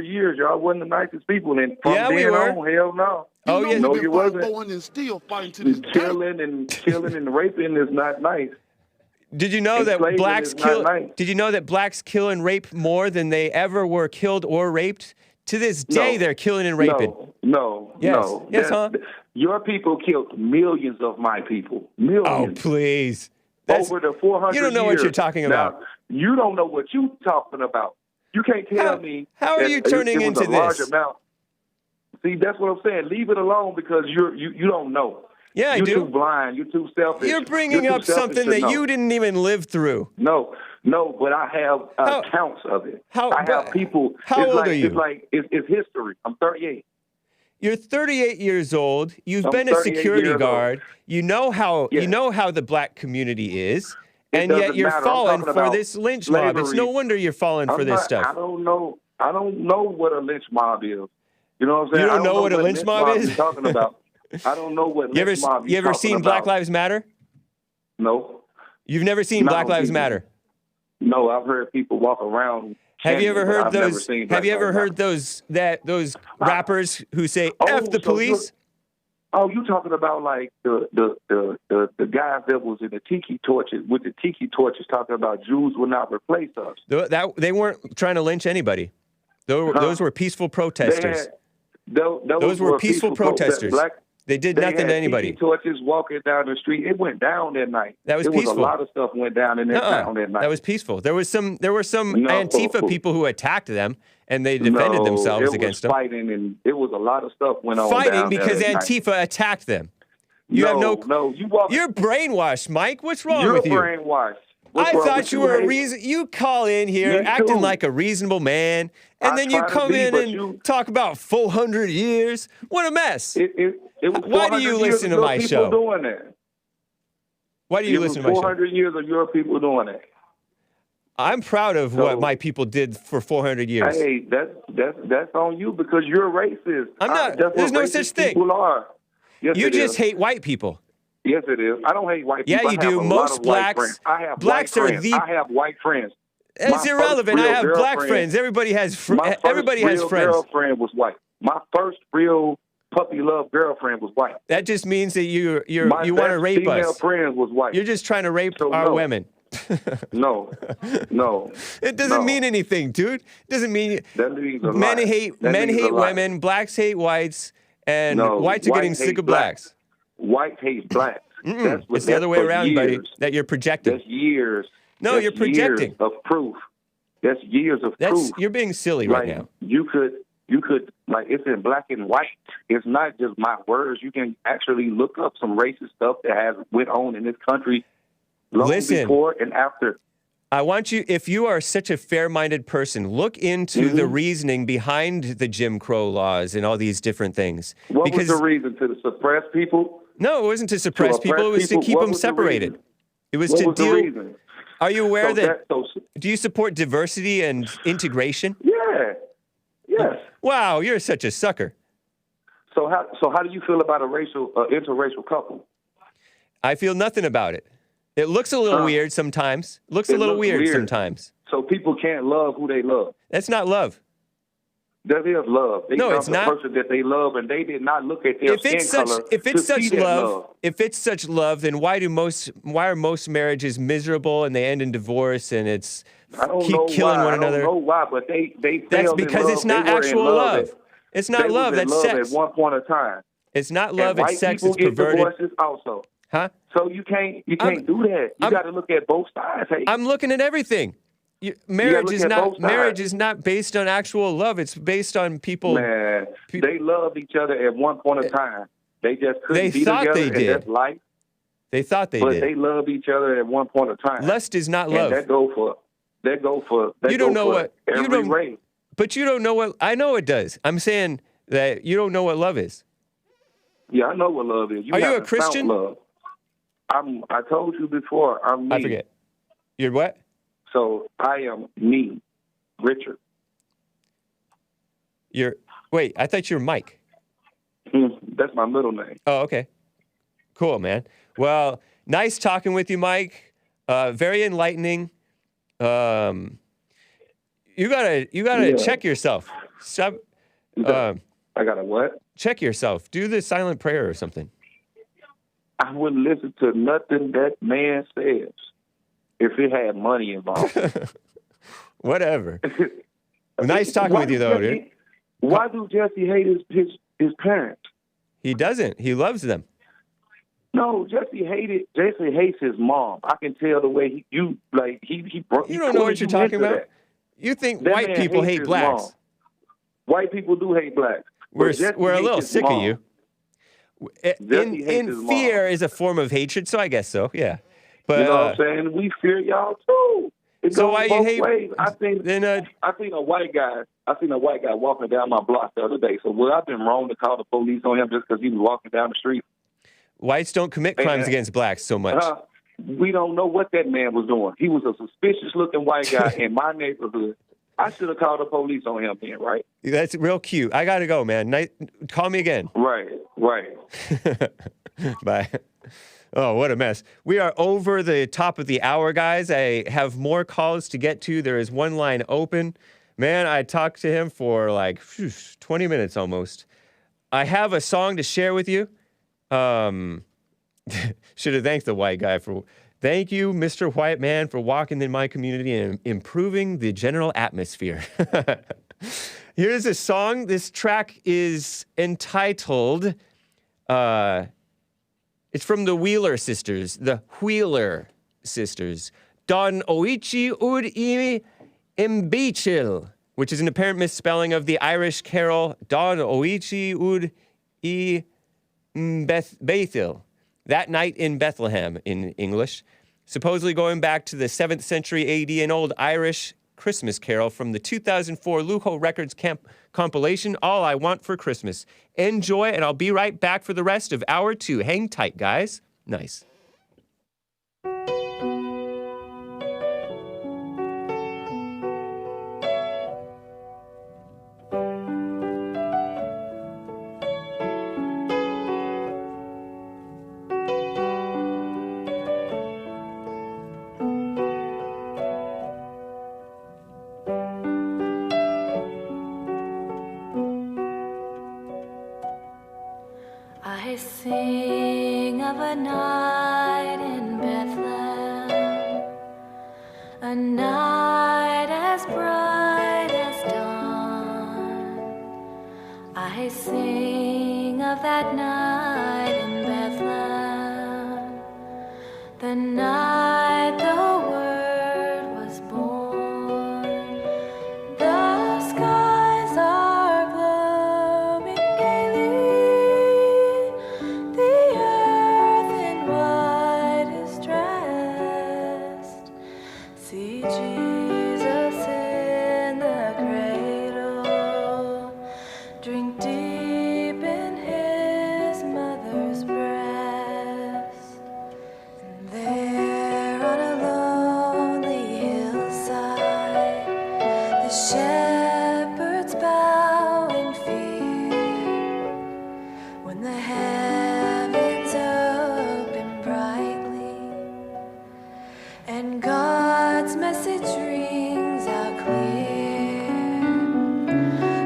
years, y'all wasn't the nicest people. And from then we were. on, hell no. Oh, yeah. No, you wasn't. And still fighting to this killing and raping is not nice. Did you know that blacks kill? Did you know that blacks kill and rape more than they ever were killed or raped? To this day, they're killing and raping. No. Yes, huh? Your people killed millions of my people. Millions. Oh, please. over the 400 You don't know years. what you're talking about. Now, you don't know what you're talking about. You can't tell me. How are that you turning it was into a large this? amount. See, that's what I'm saying. Leave it alone because you don't know. Yeah, I you're do. You're too blind. You're too selfish. You're bringing too up selfish something to that know. you didn't even live through. No, but I have accounts of it. I have people. How old are you? It's history. I'm 38. You're 38 years old. You've I'm been a 38 security years guard. old. You know how Yeah. you know how the black community is, It and yet doesn't you're matter. I'm falling talking for about this lynch mob. It's no slavery. wonder you're falling for this stuff. I don't know. I don't know what a lynch mob is. You know what I'm saying? You don't I know what a lynch mob is? you're talking about. I don't know what lynch mob You ever seen Black Lives Matter? No. You've never seen No, Black Lives people- Matter? No, I've heard people walk around. Have you ever chanting, but heard I've never those? seen Have Black you ever Lives heard those rappers who say Oh, "F the so police"? you talking about like the guys that was in the tiki torches with the tiki torches talking about Jews will not replace us. They weren't trying to lynch anybody. Those were peaceful protesters. Those were peaceful protesters. They did nothing to anybody. Tiki torches walking down the street. It went down that night. That was peaceful. A lot of stuff went down in that town that night. That was peaceful. There were some Antifa people who attacked them, and they defended themselves against them. Fighting, and it was a lot of stuff went on. Fighting because Antifa attacked them. You're brainwashed, Mike. What's wrong with you? You're brainwashed. I thought you were a reason. You call in here acting like a reasonable man, and then you come in and talk about 400 years. What a mess. Why do you listen to my show? Doing that. Why do you listen to my show? 400 years of your people doing that. I'm proud of what my people did for 400 years. Hey, that's on you because you're racist. I'm not. There's no such thing. People are. Yes, you just hate white people. Yes, it is. I don't hate white people. Yeah, you do. Most blacks. I have blacks are the. I have white friends. It's irrelevant. I have black friends. Everybody has friends. My girlfriend was white. My first real puppy love girlfriend was white. That just means that you want to rape us. My friend was white. You're just trying to rape our women. No. It doesn't mean anything, dude. It doesn't mean men hate women, blacks hate whites, and whites are getting sick of blacks. White hates blacks. It's the other way around, buddy. That you're projecting. That's years. No, you're projecting. Years of proof. That's years of proof. You're being silly right now. You could like it's in black and white. It's not just my words. You can actually look up some racist stuff that has went on in this country long before and after. I want you, if you are such a fair-minded person, look into the reasoning behind the Jim Crow laws and all these different things. What was the reason? To suppress people? No, it wasn't to suppress people. It was to keep them separated. It was to deal. The reason? Are you aware do you support diversity and integration? Yeah. Yes. Wow, you're such a sucker. So how do you feel about a interracial couple? I feel nothing about it. It looks a little weird sometimes. Looks a little weird sometimes. So people can't love who they love. That's not love. That is love. It's not. The person that they love, and they did not look at their skin color. If it's such love, then why are most marriages miserable and they end in divorce and it's killing one another? I don't know why, but they That's because it's not actual love. It's not love. That's sex. At one point in time. It's not love. It's sex. It's perverted. perverted. Also. Huh? So you can't do that. You got to look at both sides. Hey. I'm looking at everything. Marriage is not based on actual love. It's based on people. Man, they loved each other at one point in time. They just couldn't be together. They did. That's life. They thought they did. But they loved each other at one point in time. Lust is not love. And that go for. You don't know what every race. But you don't know what I know. It does. I'm saying that you don't know what love is. Yeah, I know what love is. Are you a Christian? Love. I told you before. I'm me. I forget. You're what? So I am me, Richard. Wait, I thought you were Mike. That's my middle name. Oh, okay. Cool, man. Well, nice talking with you, Mike. Very enlightening. You gotta check yourself. Stop. I gotta what? Check yourself. Do the silent prayer or something. I wouldn't listen to nothing that man says if it had money involved. Whatever. Nice talking with you, though, dude. Why do Jesse hate his parents? He doesn't. He loves them. No, Jesse hates his mom. I can tell the way he broke. You don't know what you're talking about. That. You think That white man people hates hate his blacks. mom. White people do hate blacks. We're Jesse a hates little his sick mom. of you. Jesse hates his Fear mom. is a form of hatred, so I guess so. Yeah, but You know what I'm saying? We fear y'all too. It so goes why you both hate? ways. I seen a white guy walking down my block the other day. So would I've been wrong to call the police on him just because he was walking down the street? Whites don't commit crimes against blacks so much. We don't know what that man was doing. He was a suspicious-looking white guy in my neighborhood. I should have called the police on him then, right? That's real cute. I got to go, man. Call me again. Right. Bye. Oh, what a mess. We are over the top of the hour, guys. I have more calls to get to. There is one line open. Man, I talked to him for like 20 minutes almost. I have a song to share with you. Should have thanked the white guy for... Thank you, Mr. White Man, for walking in my community and improving the general atmosphere. Here's a song. This track is entitled... it's from the Wheeler sisters. The Wheeler sisters. Don Oiche Ud I Mbeichil, which is an apparent misspelling of the Irish carol Don Oiche Ud I Mbeichil. That night in Bethlehem, in English, supposedly going back to the 7th century AD, an old Irish Christmas carol from the 2004 Luho Records compilation, All I Want for Christmas. Enjoy, and I'll be right back for the rest of hour 2. Hang tight, guys. Nice. I sing of a night in Bethlehem, a night as bright as dawn. I sing of that night in Bethlehem, the night the Word was born. The skies are glowing gaily, the earth in white is dressed. See Jesus in the cradle, drink deep in his mother's breast. And there on a lonely hillside, the shepherds bow in fear when the heavens open brightly and God's message rings out clear.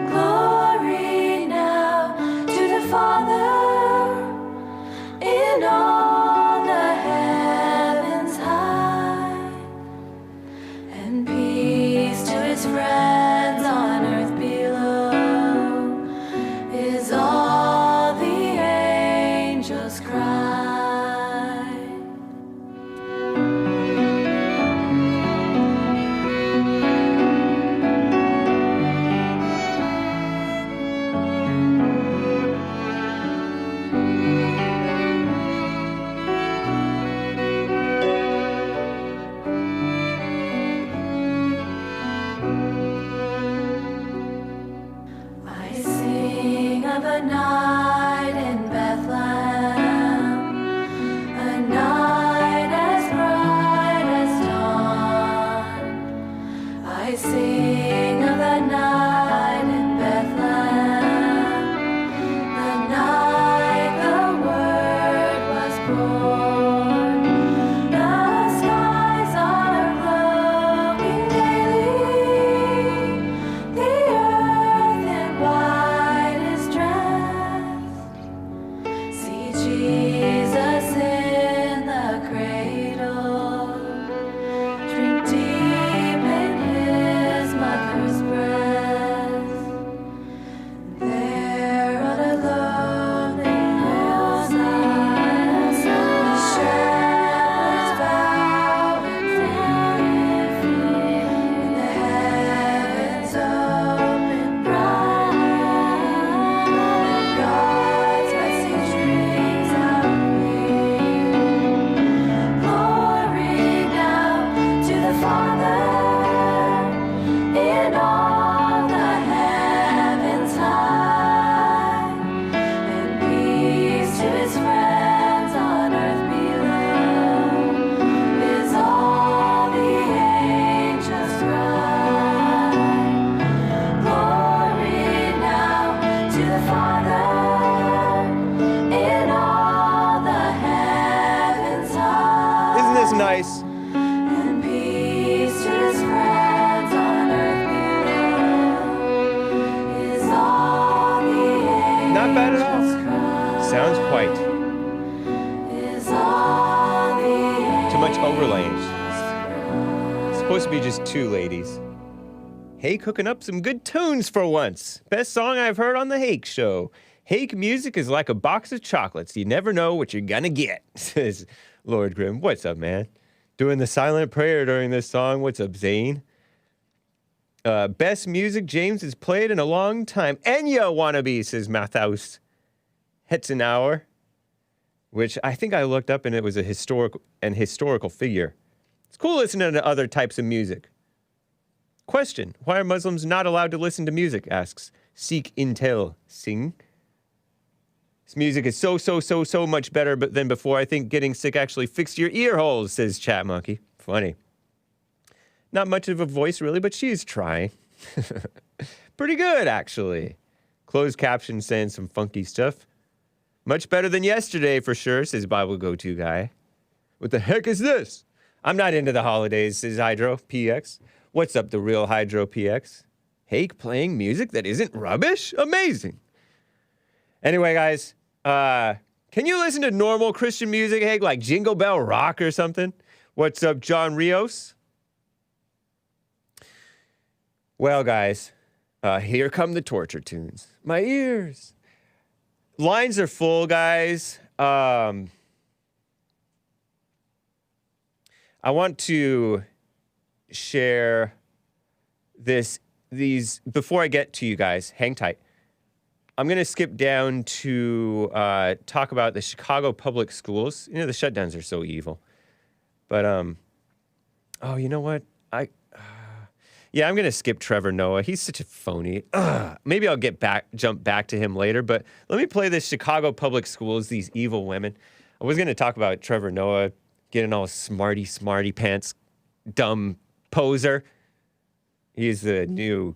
Glory now to the Father in all the heavens high, and peace to his friends on earth below is all the angels cry. I sing of a night in Bethlehem, That's nice. And peace to his friends on earth below is all the angels. Not bad at all. Sounds quite. Is all the Too much overlaying. It's supposed to be just two ladies. Hake cooking up some good tunes for once. Best song I've heard on the Hake Show. Hake music is like a box of chocolates. You never know what you're gonna get, says Lord Grimm. What's up, man? Doing the silent prayer during this song. What's up, Zane? Best music James has played in a long time. Enya wannabe, says Mathaus Hetzenauer, which I think I looked up and it was a historical figure. It's cool listening to other types of music. Question, why are Muslims not allowed to listen to music, asks Sikh Intel Singh. This music is so much better than before. I think getting sick actually fixed your ear holes, says Chat Monkey. Funny. Not much of a voice, really, but she's trying. Pretty good, actually. Closed caption saying some funky stuff. Much better than yesterday, for sure, says Bible Go-To Guy. What the heck is this? I'm not into the holidays, says Hydro PX. What's up, the real Hydro PX? Hake playing music that isn't rubbish? Amazing. Anyway, guys, can you listen to normal Christian music, Hake, like Jingle Bell Rock or something? What's up, John Rios? Well, guys, here come the torture tunes. My ears. Lines are full, guys. I want to share these before I get to you guys. Hang tight. I'm going to skip down to talk about the Chicago public schools. You know, the shutdowns are so evil. But, oh, you know what? Yeah, I'm going to skip Trevor Noah. He's such a phony. Maybe I'll jump back to him later, but let me play this Chicago public schools, these evil women. I was going to talk about Trevor Noah getting all smarty pants, dumb poser. He's the new,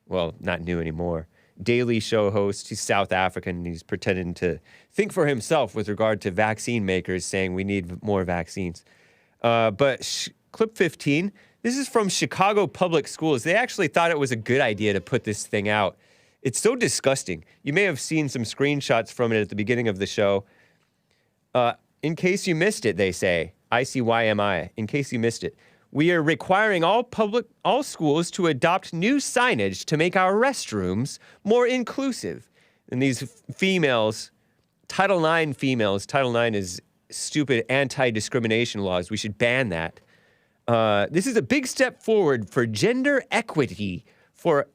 well, not new anymore, Daily Show host. He's South African, and he's pretending to think for himself with regard to vaccine makers, saying we need more vaccines. But clip 15, this is from Chicago Public Schools. They actually thought it was a good idea to put this thing out. It's so disgusting. You may have seen some screenshots from it at the beginning of the show. In case you missed it, they say, ICYMI, in case you missed it. We are requiring all schools to adopt new signage to make our restrooms more inclusive. And these females, Title IX females, Title IX is stupid anti-discrimination laws. We should ban that. This is a big step forward for gender equity, for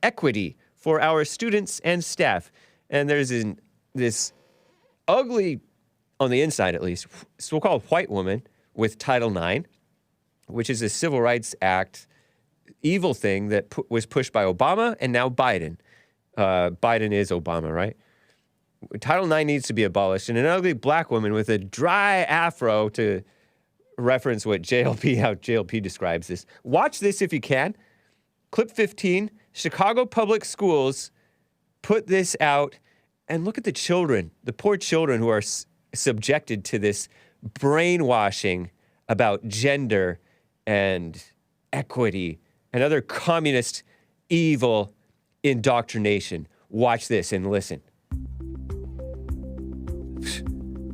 our students and staff. And there's this ugly, on the inside at least, so-called white woman with Title IX, which is a Civil Rights Act evil thing that was pushed by Obama and now Biden. Biden is Obama, right? Title IX needs to be abolished. And an ugly black woman with a dry afro, to reference how JLP describes this. Watch this if you can. Clip 15, Chicago Public Schools put this out, and look at the children, the poor children who are subjected to this brainwashing about gender and equity and other communist evil indoctrination. Watch this and listen.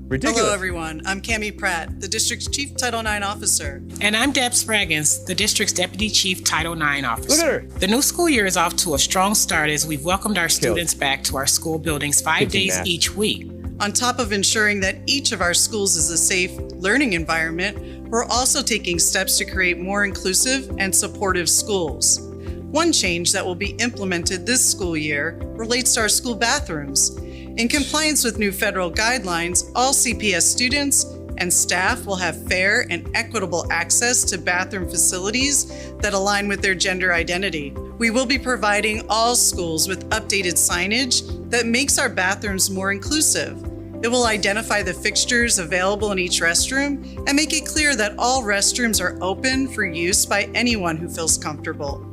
Ridiculous. Hello, everyone. I'm Commie Pratt, the district's Chief Title IX Officer. And I'm Deb Spraggins, the district's Deputy Chief Title IX Officer. Look at her. The new school year is off to a strong start as we've welcomed our students back to our school buildings 5 days each week. On top of ensuring that each of our schools is a safe learning environment, we're also taking steps to create more inclusive and supportive schools. One change that will be implemented this school year relates to our school bathrooms. In compliance with new federal guidelines, all CPS students and staff will have fair and equitable access to bathroom facilities that align with their gender identity. We will be providing all schools with updated signage that makes our bathrooms more inclusive. It will identify the fixtures available in each restroom and make it clear that all restrooms are open for use by anyone who feels comfortable.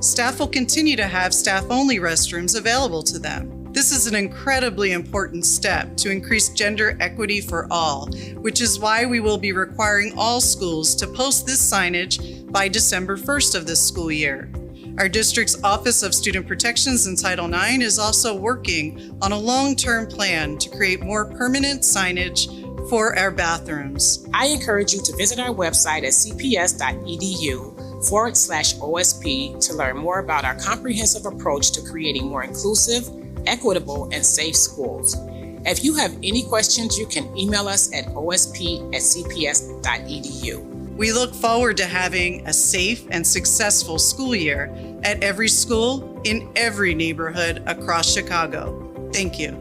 Staff will continue to have staff-only restrooms available to them. This is an incredibly important step to increase gender equity for all, which is why we will be requiring all schools to post this signage by December 1st of this school year. Our district's Office of Student Protections and Title IX is also working on a long-term plan to create more permanent signage for our bathrooms. I encourage you to visit our website at cps.edu/OSP to learn more about our comprehensive approach to creating more inclusive, equitable, and safe schools. If you have any questions, you can email us at osp@cps.edu. We look forward to having a safe and successful school year at every school in every neighborhood across Chicago. Thank you.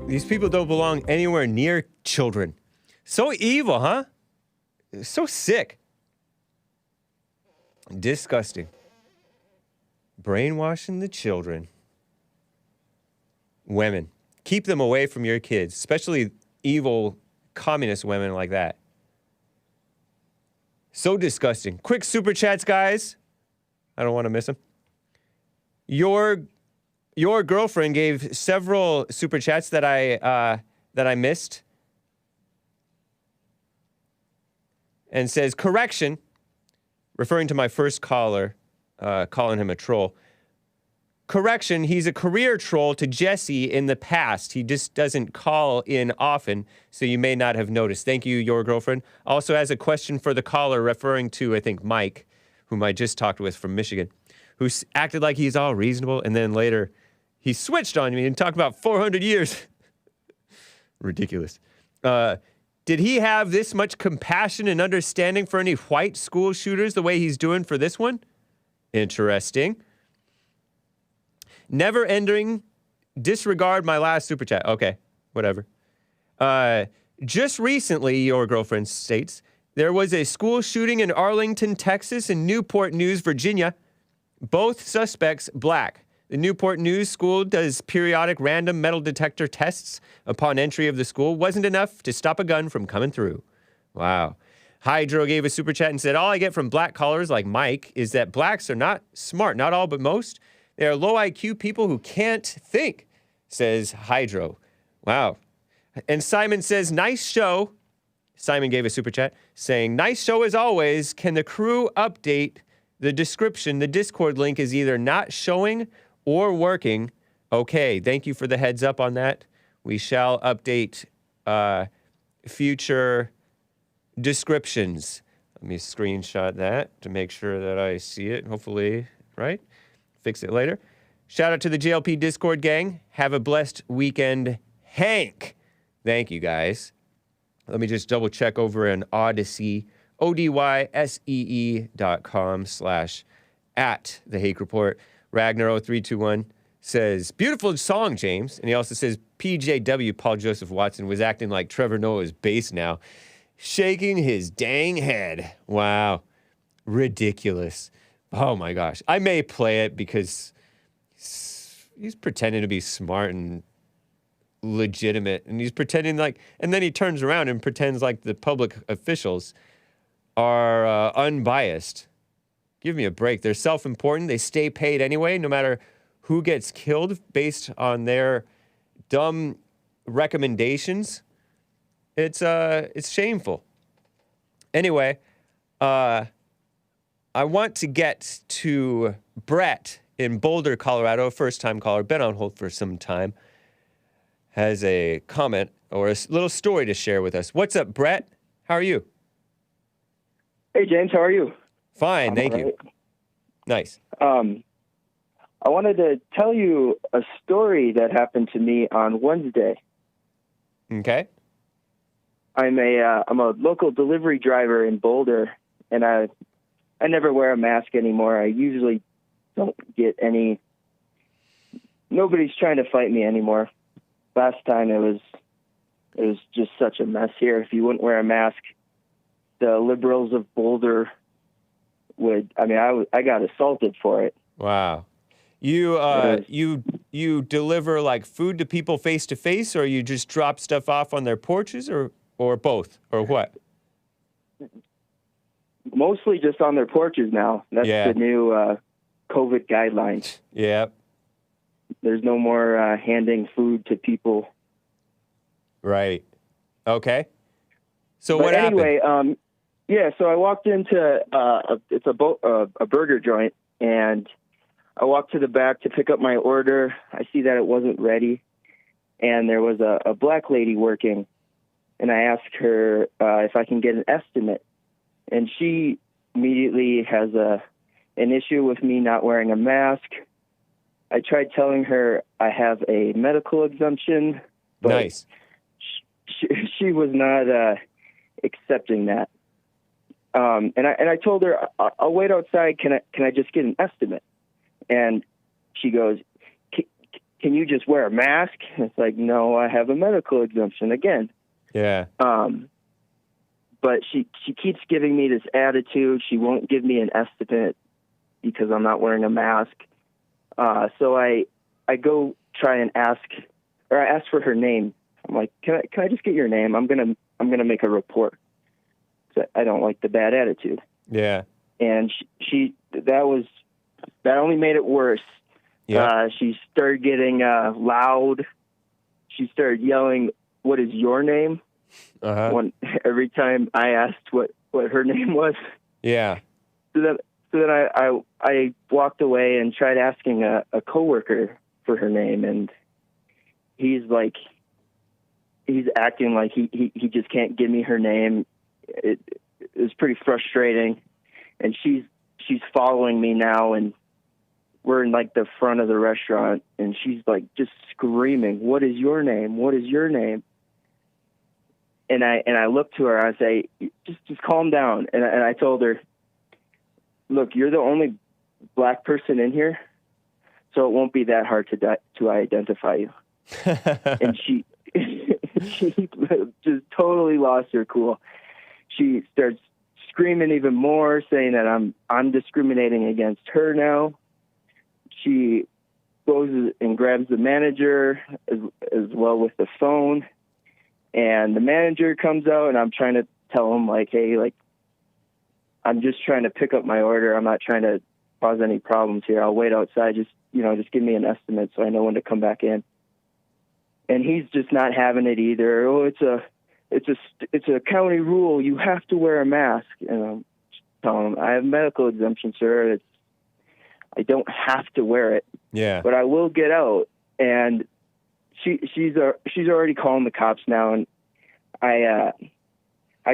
These people don't belong anywhere near children. So evil, huh? So sick. Disgusting. Brainwashing the children. Women. Keep them away from your kids, especially evil communist women like that. So disgusting. Quick super chats, guys. I don't want to miss them. Your girlfriend gave several super chats that I missed, and says, correction, referring to my first caller, calling him a troll. Correction, he's a career troll to Jesse in the past. He just doesn't call in often, so you may not have noticed. Thank you, your girlfriend. Also has a question for the caller, referring to, I think, Mike, whom I just talked with from Michigan, who acted like he's all reasonable, and then later he switched on me and talked about 400 years. Ridiculous. Did he have this much compassion and understanding for any white school shooters the way he's doing for this one? Interesting. Never ending. Disregard my last super chat. Okay, whatever. Just recently, your girlfriend states, there was a school shooting in Arlington, Texas, and Newport News, Virginia. Both suspects black. The Newport News school does periodic random metal detector tests upon entry of the school. Wasn't enough to stop a gun from coming through. Wow. Hydro gave a super chat and said, all I get from black callers like Mike is that blacks are not smart. Not all, but most. They are low IQ people who can't think, says Hydro. Wow. And Simon says, nice show. Simon gave a super chat saying, nice show as always. Can the crew update the description? The Discord link is either not showing or working. Okay, thank you for the heads up on that. We shall update future descriptions. Let me screenshot that to make sure that I see it. Hopefully, right? Fix it later. Shout out to the JLP Discord gang. Have a blessed weekend, Hank. Thank you, guys. Let me just double check over in Odyssey, odyssee.com/@the Hake Report. Ragnar0321 says, beautiful song, James. And he also says, PJW, Paul Joseph Watson, was acting like Trevor Noah's bass now, shaking his dang head. Wow. Ridiculous. Oh my gosh. I may play it because he's pretending to be smart and legitimate. And he's pretending like, and then he turns around and pretends like the public officials are unbiased. Give me a break. They're self-important. They stay paid anyway, no matter who gets killed based on their dumb recommendations. It's shameful. Anyway, I want to get to Brett in Boulder, Colorado, first-time caller, been on hold for some time, has a comment or a little story to share with us. What's up, Brett? How are you? Hey, James, how are you? Fine, thank you. Nice. I wanted to tell you a story that happened to me on Wednesday. Okay. I'm a local delivery driver in Boulder, and I never wear a mask anymore. I usually don't get any. Nobody's trying to fight me anymore. Last time it was just such a mess here. If you wouldn't wear a mask, the liberals of Boulder would. I mean, I got assaulted for it. Wow. You deliver like food to people face to face, or you just drop stuff off on their porches, or both, or what? Mostly just on their porches now. That's the new COVID guidelines. Yeah. There's no more handing food to people. Right. Okay. So But what anyway, happened? so I walked into a burger joint, and I walked to the back to pick up my order. I see that it wasn't ready, and there was a black lady working, and I asked her if I can get an estimate, and she immediately has an issue with me not wearing a mask. I tried telling her I have a medical exemption, but Nice. she was not accepting that. And I told her, I'll wait outside. Can I just get an estimate? And she goes, can you just wear a mask? And it's like, no, I have a medical exemption again. Yeah. But she keeps giving me this attitude. She won't give me an estimate because I'm not wearing a mask. So I go try and I ask for her name. I'm like, can I just get your name? I'm gonna make a report. So I don't like the bad attitude. Yeah. And that only made it worse. Yeah. She started getting loud. She started yelling, "What is your name?" Every time I asked what her name was. Yeah. So then I walked away and tried asking a coworker for her name, and he's acting like he just can't give me her name. It was pretty frustrating, and she's following me now, and we're in like the front of the restaurant, and she's like just screaming, "What is your name? What is your name?" And I look to her, I say, just calm down. And I told her, look, you're the only black person in here, so it won't be that hard to identify you. And she just totally lost her cool. She starts screaming even more, saying that I'm discriminating against her now. She goes and grabs the manager as well with the phone. And the manager comes out, and I'm trying to tell him, like, hey, like, I'm just trying to pick up my order. I'm not trying to cause any problems here. I'll wait outside. Just give me an estimate so I know when to come back in. And he's just not having it either. Oh, it's a county rule. You have to wear a mask. And I'm telling him, I have medical exemption, sir. I don't have to wear it. Yeah. But I will get out. And she's already calling the cops now, and I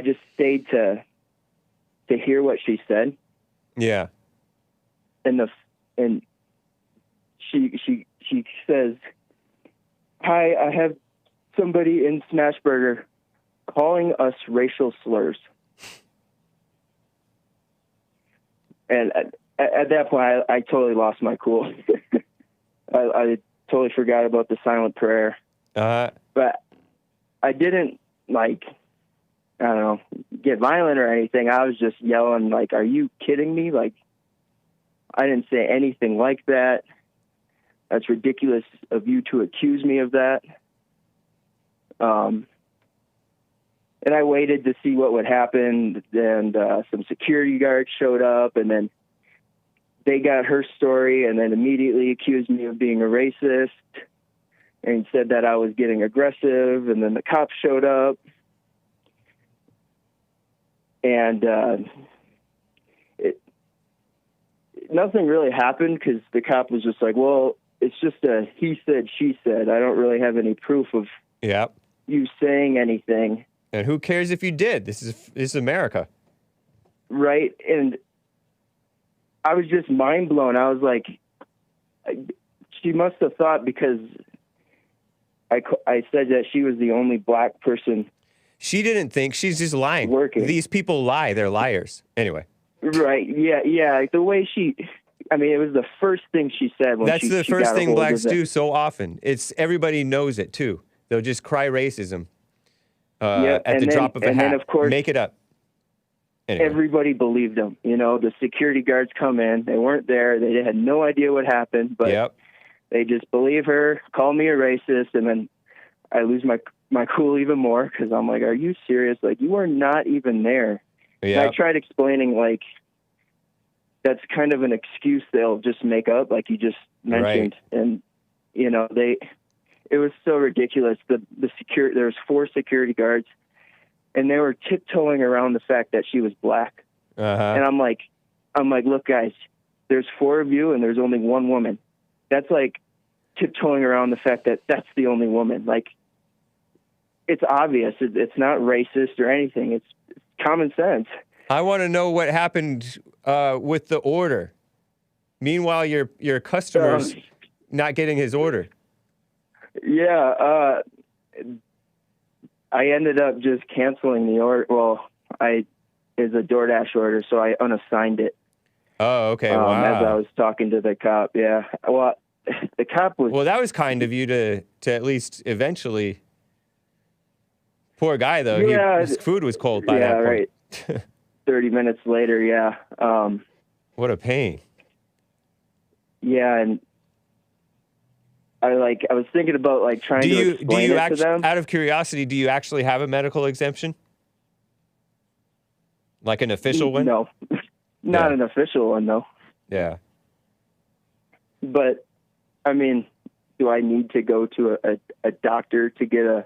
just stayed to hear what she said. Yeah. And she says, "Hi, I have somebody in Smashburger calling us racial slurs." And at that point, I totally lost my cool. I totally forgot about the silent prayer. But I didn't, get violent or anything. I was just yelling, like, are you kidding me? Like, I didn't say anything like that. That's ridiculous of you to accuse me of that. And I waited to see what would happen, and some security guards showed up, and then they got her story and then immediately accused me of being a racist and said that I was getting aggressive, and then the cops showed up. And nothing really happened because the cop was just like, well, it's just a he said, she said. I don't really have any proof of you saying anything. And who cares if you did? This is America. Right. And I was just mind blown. I was like, she must have thought because I said that she was the only black person. She didn't think. She's just lying. Working. These people lie. They're liars. Anyway. Right. Yeah. The way it was the first thing she said. That's the first thing blacks do so often. Everybody knows it too. They'll just cry racism at the drop of a hat. And then, of course, make it up. Anyway. Everybody believed them. The security guards come in. They weren't there. They had no idea what happened, but they just believe her, call me a racist, and then I lose my cool even more because I'm like, are you serious? Like, you are not even there. Yeah. And I tried explaining, like, that's kind of an excuse they'll just make up, like you just mentioned. Right. And you know, it was so ridiculous. There was 4 security guards, and they were tiptoeing around the fact that she was black. And I'm like, look, guys, there's 4 of you, and there's only 1 woman. That's like tiptoeing around the fact that that's the only woman. Like, it's obvious. It's not racist or anything. It's common sense. I want to know what happened with the order. Meanwhile, your customer's not getting his order. Yeah, I ended up just canceling the order. Well, it's a DoorDash order, so I unassigned it. Oh, okay. Wow. As I was talking to the cop, yeah. Well, the cop was... Well, that was kind of you to at least eventually... Poor guy, though. Yeah, his food was cold by that point. Yeah, right. 30 minutes later, yeah. What a pain. Yeah, and I was thinking about trying to explain it to them. Out of curiosity, do you actually have a medical exemption? Like an official one? No, not an official one, though. Yeah. But, I mean, do I need to go to a doctor to get a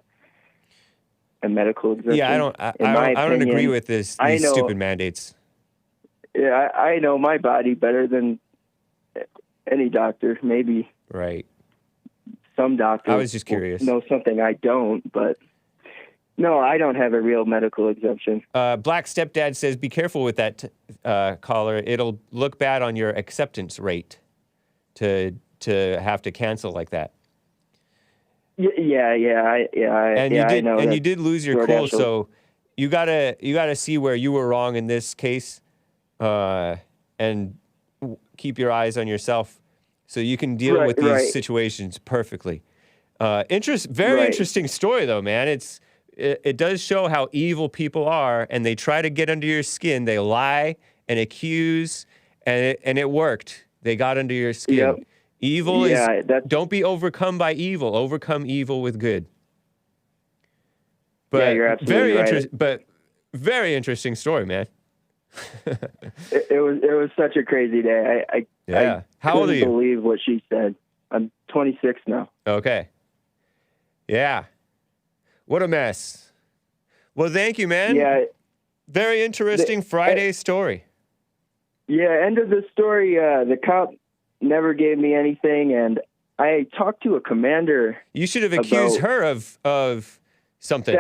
medical exemption? Yeah, I don't agree with these stupid mandates. Yeah, I know my body better than any doctor, maybe. Right. Some doctors I was just curious. Know something I don't, but no, I don't have a real medical exemption. Black Stepdad says, be careful with that caller. It'll look bad on your acceptance rate to have to cancel like that. I know. And you did lose your cool, so you gotta see where you were wrong in this case, and keep your eyes on yourself, so you can deal with these situations perfectly. Very interesting story, though, man. It does show how evil people are, and they try to get under your skin. They lie and accuse, and it worked. They got under your skin. Yep. Evil don't be overcome by evil. Overcome evil with good. But you're absolutely right. Very interesting story, man. it was such a crazy day. I How old are you? Couldn't believe what she said. I'm 26 now. Okay. Yeah. What a mess. Well, thank you, man. Yeah. Very interesting Friday story. Yeah, end of the story. The cop never gave me anything, and I talked to a commander. You should have accused her of something.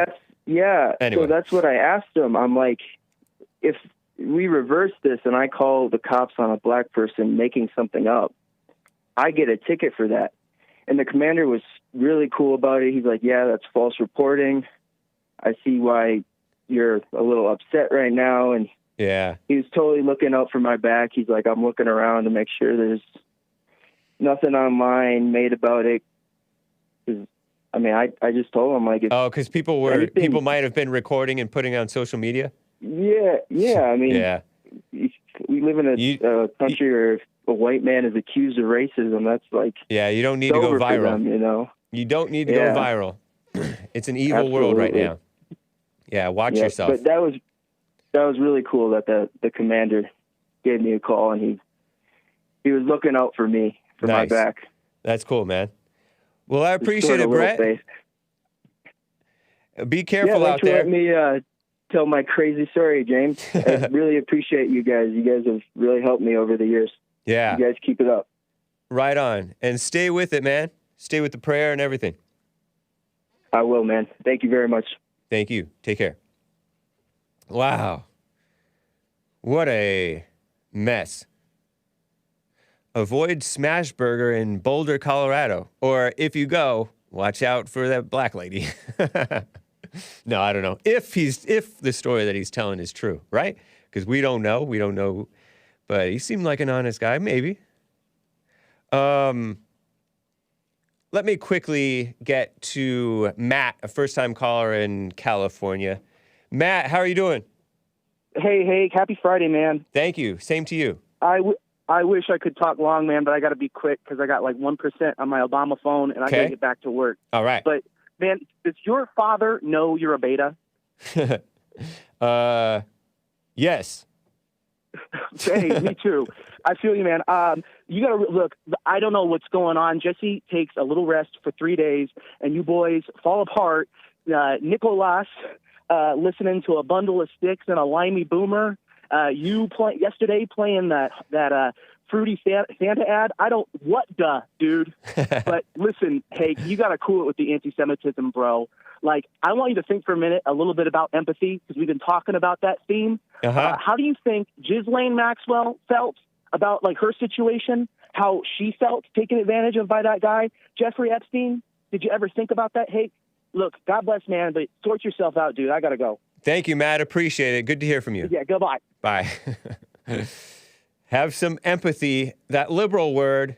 Anyway. So that's what I asked him. I'm like, if we reverse this and I call the cops on a black person making something up, I get a ticket for that. And the commander was really cool about it. He's like, yeah, that's false reporting. I see why you're a little upset right now. And he was totally looking out for my back. He's like, I'm looking around to make sure there's nothing online made about it. I mean, I just told him, like, because people might have been recording and putting it on social media. Yeah. I mean, we live in a country where if a white man is accused of racism, that's like you don't need to go viral. Them, you know, you don't need to go viral. It's an evil world right now. Yeah, watch yourself. But that was really cool that the commander gave me a call, and he was looking out for me, for my back. That's cool, man. Well, I appreciate it, Brett. Be careful out there. Let me tell my crazy story, James. I really appreciate you guys. You guys have really helped me over the years. Yeah. You guys keep it up. Right on. And stay with it, man. Stay with the prayer and everything. I will, man. Thank you very much. Thank you. Take care. Wow. What a mess. Avoid Smashburger in Boulder, Colorado. Or if you go, watch out for that black lady. No, I don't know. If the story that he's telling is true, right? Because we don't know. But he seemed like an honest guy, maybe. Let me quickly get to Matt, a first-time caller in California. Matt, how are you doing? Hey, happy Friday, man. Thank you. Same to you. I wish I could talk long, man, but I got to be quick because I got like 1% on my Obama phone, and I got to get back to work. All right. But, man, does your father know you're a beta? Yes. Hey, me too. I feel you, man. You got to look. I don't know what's going on. Jesse takes a little rest for 3 days, and you boys fall apart. Nicolas listening to a bundle of sticks and a limey boomer. You yesterday playing that fruity Santa ad. Dude? But listen, hey, you got to cool it with the anti-Semitism, bro. Like, I want you to think for a minute a little bit about empathy, because we've been talking about that theme. How do you think Ghislaine Maxwell felt about, like, her situation, how she felt taken advantage of by that guy, Jeffrey Epstein? Did you ever think about that? Hey, look, God bless, man, but sort yourself out, dude. I got to go. Thank you, Matt. Appreciate it. Good to hear from you. Yeah, goodbye. Bye. Have some empathy, that liberal word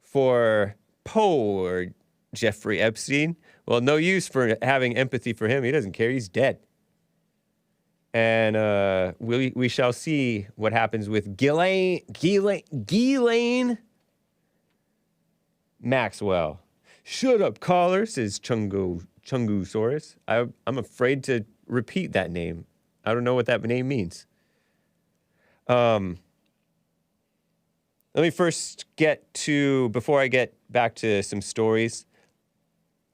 for poor Jeffrey Epstein. Well, no use for having empathy for him. He doesn't care. He's dead. And we shall see what happens with Ghislaine Maxwell. Shut up, caller, says Chungusaurus. I'm afraid to repeat that name. I don't know what that name means. Let me first before I get back to some stories,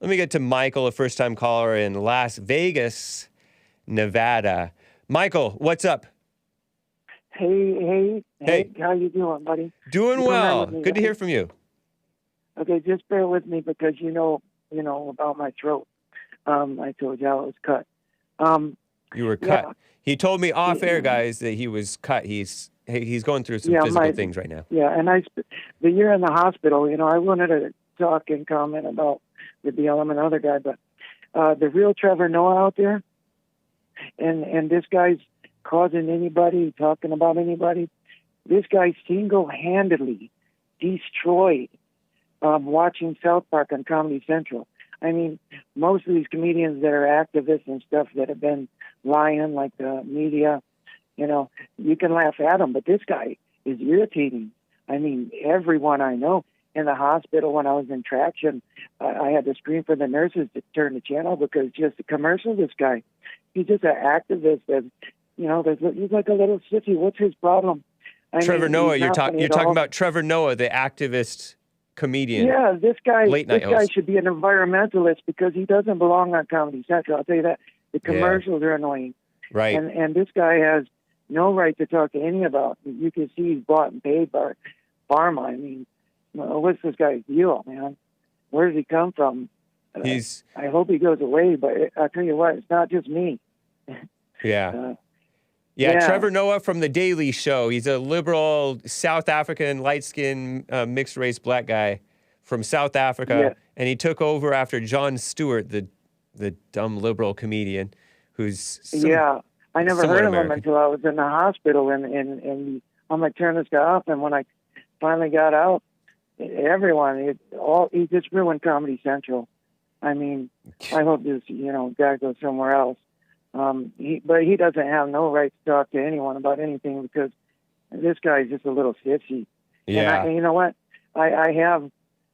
let me get to Michael, a first-time caller in Las Vegas, Nevada. Michael, what's up? Hey, how you doing, buddy? Doing well. Good to hear from you. Okay, just bear with me because you know about my throat. I told you I was cut. You were cut. Yeah. He told me off air, guys, that he was cut. He's going through some physical things right now. Yeah, and the year in the hospital, I wanted to talk and comment about the BLM and other guy, but the real Trevor Noah out there, and this guy's causing anybody, talking about anybody. This guy single-handedly destroyed watching South Park on Comedy Central. I mean, most of these comedians that are activists and stuff that have been lying, like the media, you can laugh at them, but this guy is irritating. I mean, everyone I know in the hospital when I was in traction, I had to scream for the nurses to turn the channel because just the commercial, this guy, he's just an activist that, he's like a little sissy. What's his problem? Trevor Noah, you're talking about Trevor Noah, the activist comedian. Yeah, this guy host. should be an environmentalist because he doesn't belong on Comedy Central. I'll tell you that. The commercials are annoying. Right. And this guy has no right to talk to any about. You can see he's bought and paid by pharma. I mean, what's this guy's deal, man? Where does he come from? I hope he goes away, but I'll tell you what, it's not just me. Yeah. Trevor Noah from The Daily Show. He's a liberal South African, light-skinned, mixed-race black guy from South Africa, and he took over after Jon Stewart, the dumb liberal comedian, who's I never heard of him until I was in the hospital, and I'm like, turn this guy off, and when I finally got out, he just ruined Comedy Central. I mean, I hope this guy goes somewhere else. But he doesn't have no right to talk to anyone about anything because this guy's just a little sissy. Yeah. And you know what? I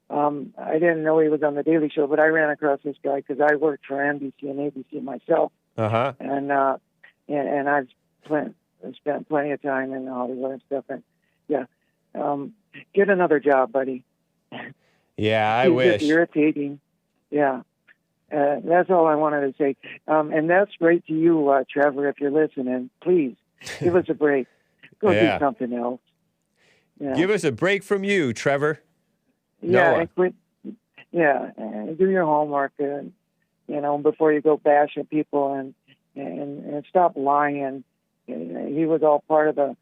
didn't know he was on The Daily Show, but I ran across this guy because I worked for NBC and ABC myself. Uh-huh. And I've spent plenty of time in Hollywood and stuff. And get another job, buddy. Yeah, I wish. Just irritating. Yeah. That's all I wanted to say. And that's great to you, Trevor, if you're listening. Please, give us a break. Go do something else. Yeah. Give us a break from you, Trevor. Yeah, Noah. and quit. Yeah, and do your homework, before you go bashing people, and stop lying. He was all part of the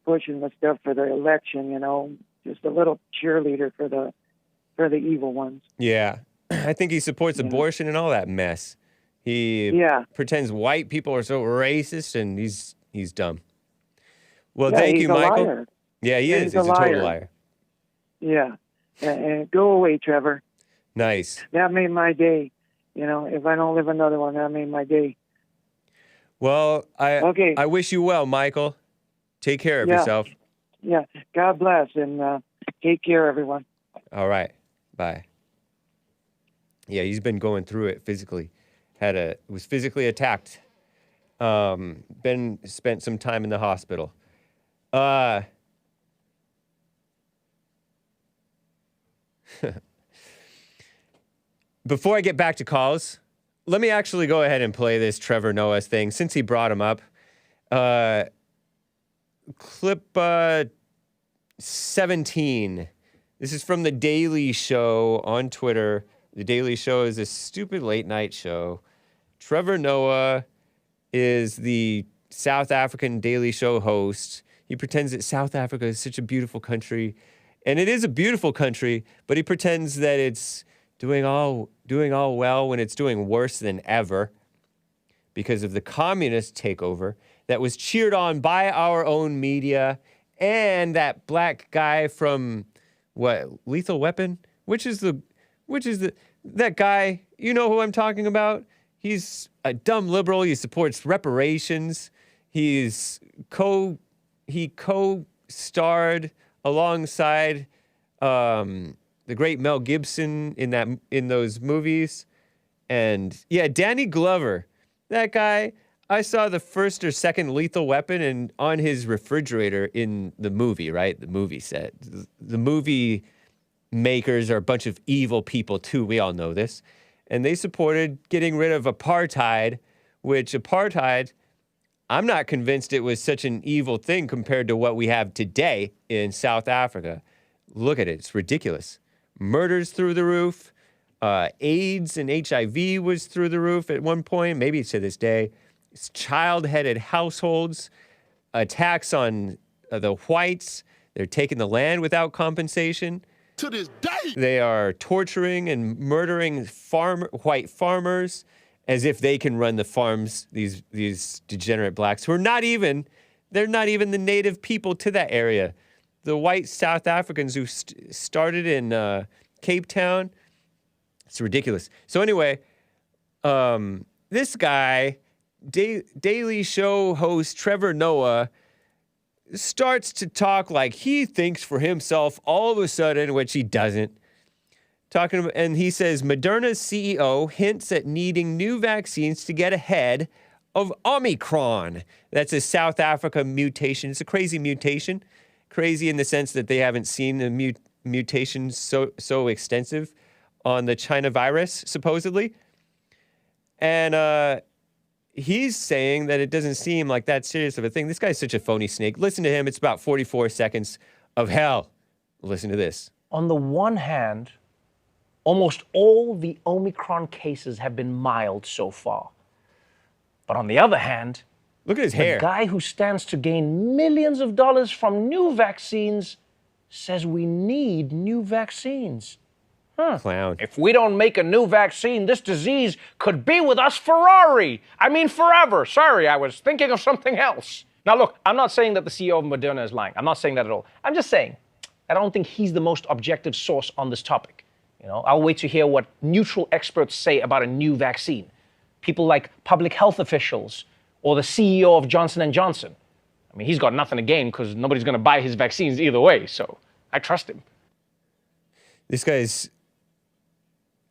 pushing the stuff for the election. Just a little cheerleader for the evil ones. Yeah. I think he supports abortion and all that mess. He pretends white people are so racist, and he's dumb. Well, thank you, Michael. Liar. Yeah, he is. He's a total liar. Yeah. And go away, Trevor. Nice. That made my day. If I don't live another one, that made my day. Well, I wish you well, Michael. Take care of yourself. Yeah. God bless, and take care, everyone. All right. Bye. Yeah, he's been going through it physically. Was physically attacked. Spent some time in the hospital. Before I get back to calls, let me actually go ahead and play this Trevor Noah thing since he brought him up. Clip 17. This is from The Daily Show on Twitter. The Daily Show is a stupid late night show. Trevor Noah is the South African Daily Show host. He pretends that South Africa is such a beautiful country. And it is a beautiful country, but he pretends that it's doing all well when it's doing worse than ever because of the communist takeover that was cheered on by our own media and that black guy from Lethal Weapon? That guy, you know who I'm talking about? He's a dumb liberal. He supports reparations. He co-starred alongside the great Mel Gibson in those movies. And yeah, Danny Glover, that guy, I saw the first or second Lethal Weapon and on his refrigerator in the movie, right? The movie set. The movie makers are a bunch of evil people too. We all know this. And they supported getting rid of apartheid, which apartheid, I'm not convinced it was such an evil thing compared to what we have today in South Africa. Look at it. It's ridiculous. Murders through the roof. AIDS and HIV was through the roof at one point, maybe to this day. It's child-headed households. Attacks on the whites. They're taking the land without compensation. To this day. They are torturing and murdering white farmers as if they can run the farms, these degenerate blacks who are they're not even the native people to that area. The white South Africans who started in Cape Town, it's ridiculous. So anyway, this guy, Daily Show host Trevor Noah, starts to talk like he thinks for himself all of a sudden, which he doesn't. And he says, Moderna's CEO hints at needing new vaccines to get ahead of Omicron. That's a South Africa mutation. It's a crazy mutation. Crazy in the sense that they haven't seen the mutation so extensive on the China virus, supposedly. And he's saying that it doesn't seem like that serious of a thing. This guy's such a phony snake. Listen to him. It's about 44 seconds of hell. Listen to this. On the one hand, almost all the Omicron cases have been mild so far. But on the other hand, look at his hair. The guy who stands to gain millions of dollars from new vaccines says we need new vaccines. Clown. If we don't make a new vaccine, this disease could be with us forever. Sorry, I was thinking of something else. Now look, I'm not saying that the CEO of Moderna is lying. I'm not saying that at all. I'm just saying that I don't think he's the most objective source on this topic. I'll wait to hear what neutral experts say about a new vaccine. People like public health officials or the CEO of Johnson & Johnson. I mean, he's got nothing to gain because nobody's going to buy his vaccines either way, so I trust him. This guy's...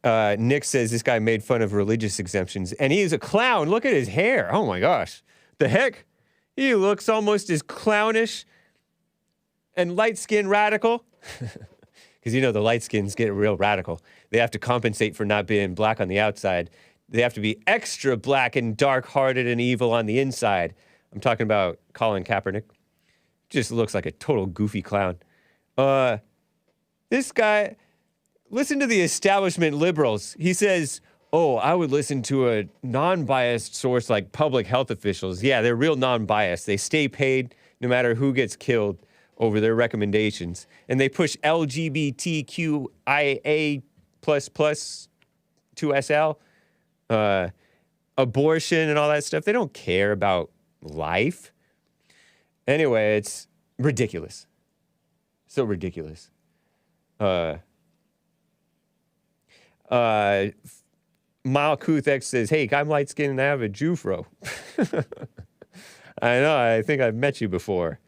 Nick says this guy made fun of religious exemptions, and he is a clown. Look at his hair. Oh, my gosh. The heck? He looks almost as clownish and light-skinned radical. Because, the light skins get real radical. They have to compensate for not being black on the outside. They have to be extra black and dark-hearted and evil on the inside. I'm talking about Colin Kaepernick. Just looks like a total goofy clown. This guy, listen to the establishment liberals. He says, I would listen to a non-biased source like public health officials. Yeah, they're real non-biased. They stay paid no matter who gets killed over their recommendations. And they push LGBTQIA++ to SL, abortion and all that stuff. They don't care about life. Anyway, it's ridiculous. So ridiculous. Malkuth says, hey, I'm light-skinned and I have a Jufro. I know, I think I've met you before.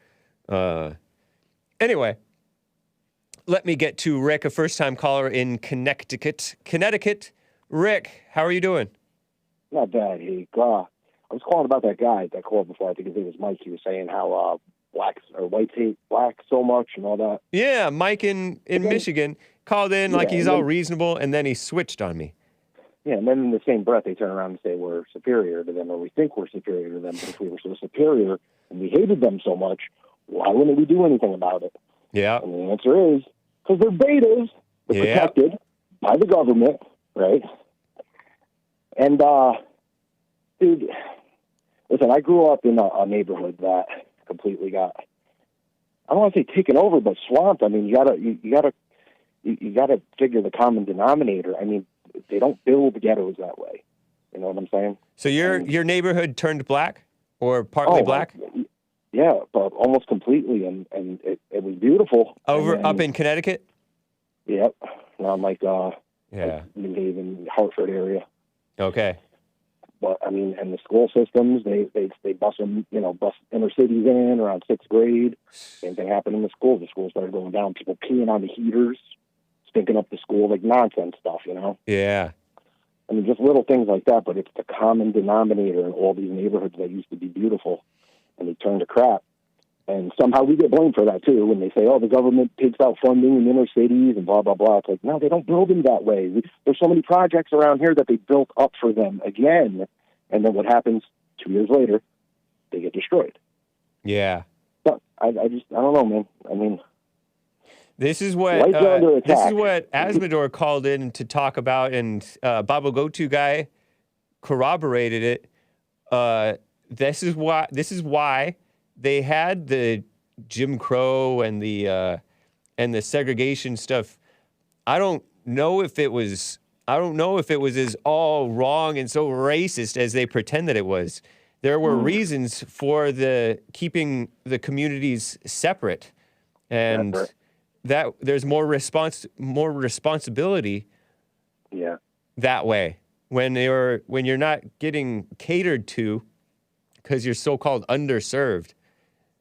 Anyway, let me get to Rick, a first-time caller in Connecticut. Rick, how are you doing? Not bad, Hake. I was calling about that guy that called before. I think his name was Mike. He was saying how blacks or whites hate blacks so much and all that. Yeah, Mike in Michigan called in like he's all reasonable, and then he switched on me. Yeah, and then in the same breath, they turn around and say we're superior to them, or we think we're superior to them. But if we were so superior and we hated them so much, why wouldn't we do anything about it? Yeah. And the answer is because they're betas. They're protected by the government, right? And, dude, listen, I grew up in a neighborhood that completely got, I don't want to say taken over, but swamped. I mean, you gotta figure the common denominator. I mean, they don't build ghettos that way. You know what I'm saying? So your neighborhood turned black or partly black? Yeah, but almost completely, and it was beautiful. Up in Connecticut? Yep, around like New Haven, Hartford area. Okay. But I mean, and the school systems, they bus them, bus inner cities in around 6th grade. Same thing happened in the schools. The schools started going down. People peeing on the heaters, stinking up the school, like nonsense stuff, Yeah. I mean, just little things like that. But it's the common denominator in all these neighborhoods that used to be beautiful, and they turn to crap. And somehow we get blamed for that, too, when they say, oh, the government takes out funding in inner cities and blah, blah, blah. It's like, no, they don't build them that way. There's so many projects around here that they built up for them again. And then what happens 2 years later, they get destroyed. Yeah. But I don't know, man. I mean, this is what Asmodor called in to talk about, and Babo Gotu guy corroborated it. This is why they had the Jim Crow and the segregation stuff. I don't know if it was as all wrong and so racist as they pretend that it was. There were reasons for keeping the communities separate, and that there's more responsibility. Yeah. That way, when you're not getting catered to because you're so-called underserved.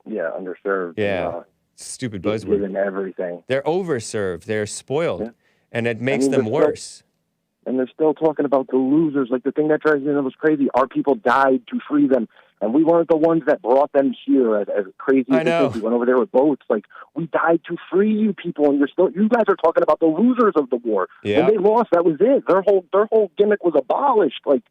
Yeah, underserved. Yeah, stupid buzzword. Given everything. They're overserved. They're spoiled, and it makes them worse. And they're still talking about the losers. Like, the thing that drives me the most crazy, our people died to free them, and we weren't the ones that brought them here. As crazy as we went over there with boats. Like, we died to free you people, and you guys are talking about the losers of the war. Yeah. When they lost, that was it. Their whole gimmick was abolished. Like,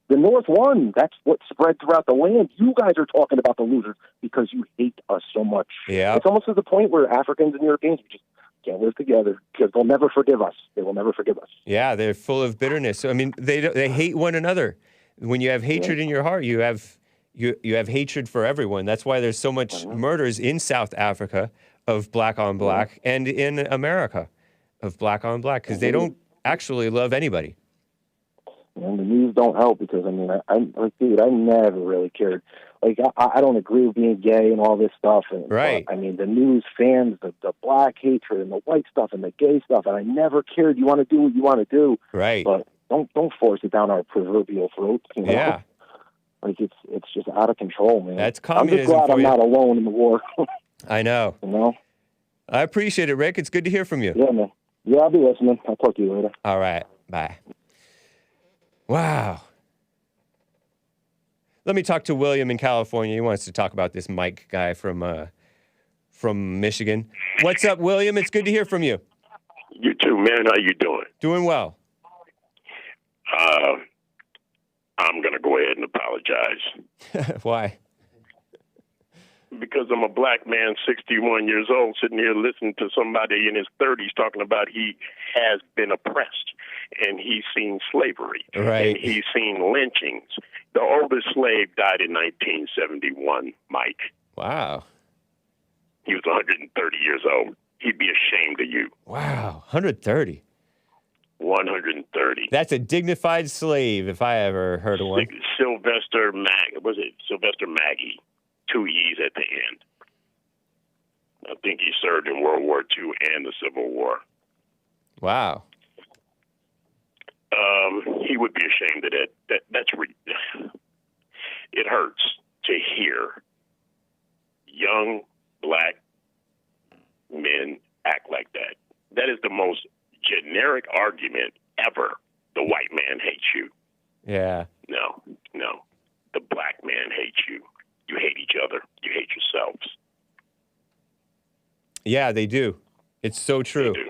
the North won. That's what spread throughout the land. You guys are talking about the losers because you hate us so much. Yeah. It's almost to the point where Africans and Europeans just can't live together because they'll never forgive us. They will never forgive us. Yeah, they're full of bitterness. I mean, they hate one another. When you have hatred in your heart, you have hatred for everyone. That's why there's so much murders in South Africa of black on black and in America of black on black because they don't actually love anybody. And the news don't help because, I mean, I never really cared. Like, I don't agree with being gay and all this stuff. And, right. But, I mean, the news fans, the black hatred and the white stuff and the gay stuff, and I never cared. You want to do what you want to do. Right. But don't force it down our proverbial throats. You know? Yeah. Like, it's just out of control, man. That's communism. I'm just glad I'm not alone in the war. I know. You know? I appreciate it, Rick. It's good to hear from you. Yeah, man. Yeah, I'll be listening. I'll talk to you later. All right. Bye. Wow. Let me talk to William in California. He wants to talk about this Mike guy from Michigan. What's up, William? It's good to hear from you. You too, man. How you doing? Doing well. I'm going to go ahead and apologize. Why? Because I'm a black man, 61 years old, sitting here listening to somebody in his 30s talking about he has been oppressed and he's seen slavery. Right. And he's seen lynchings. The oldest slave died in 1971, Mike. Wow. He was 130 years old. He'd be ashamed of you. Wow. 130. 130. That's a dignified slave if I ever heard of one. Sylvester Maggie. 2 E's at the end. I think he served in World War II and the Civil War. Wow. He would be ashamed of that. It hurts to hear young black men act like that. That is the most generic argument ever. The white man hates you. Yeah. No. The black man hates you. You hate each other. You hate yourselves. Yeah, they do. It's so true. They do.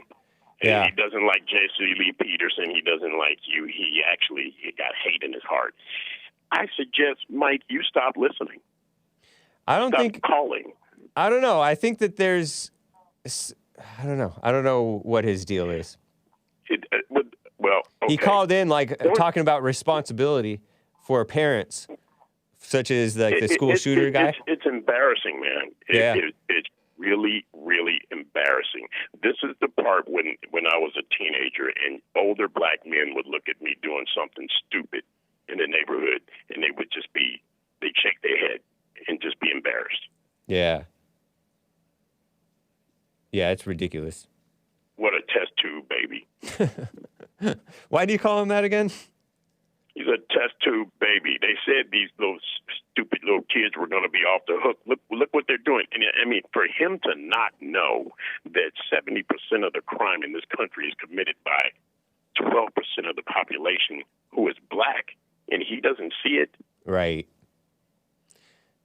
Yeah. He doesn't like Jesse Lee Peterson. He doesn't like you. He got hate in his heart. I suggest, Mike, you stop listening. I don't Stop think calling. I don't know. I think that there's. I don't know. I don't know what his deal is. Well, okay. He called in talking about responsibility for parents, such as the school shooter guy. It's embarrassing, man. It's really, really embarrassing. This is the part when I was a teenager and older black men would look at me doing something stupid in the neighborhood, and they'd shake their head and just be embarrassed. Yeah. Yeah, it's ridiculous. What a test tube baby. Why do you call him that again? He's a test tube baby. They said these little stupid little kids were going to be off the hook. Look what they're doing. And I mean, for him to not know that 70% of the crime in this country is committed by 12% of the population who is black, and he doesn't see it. Right.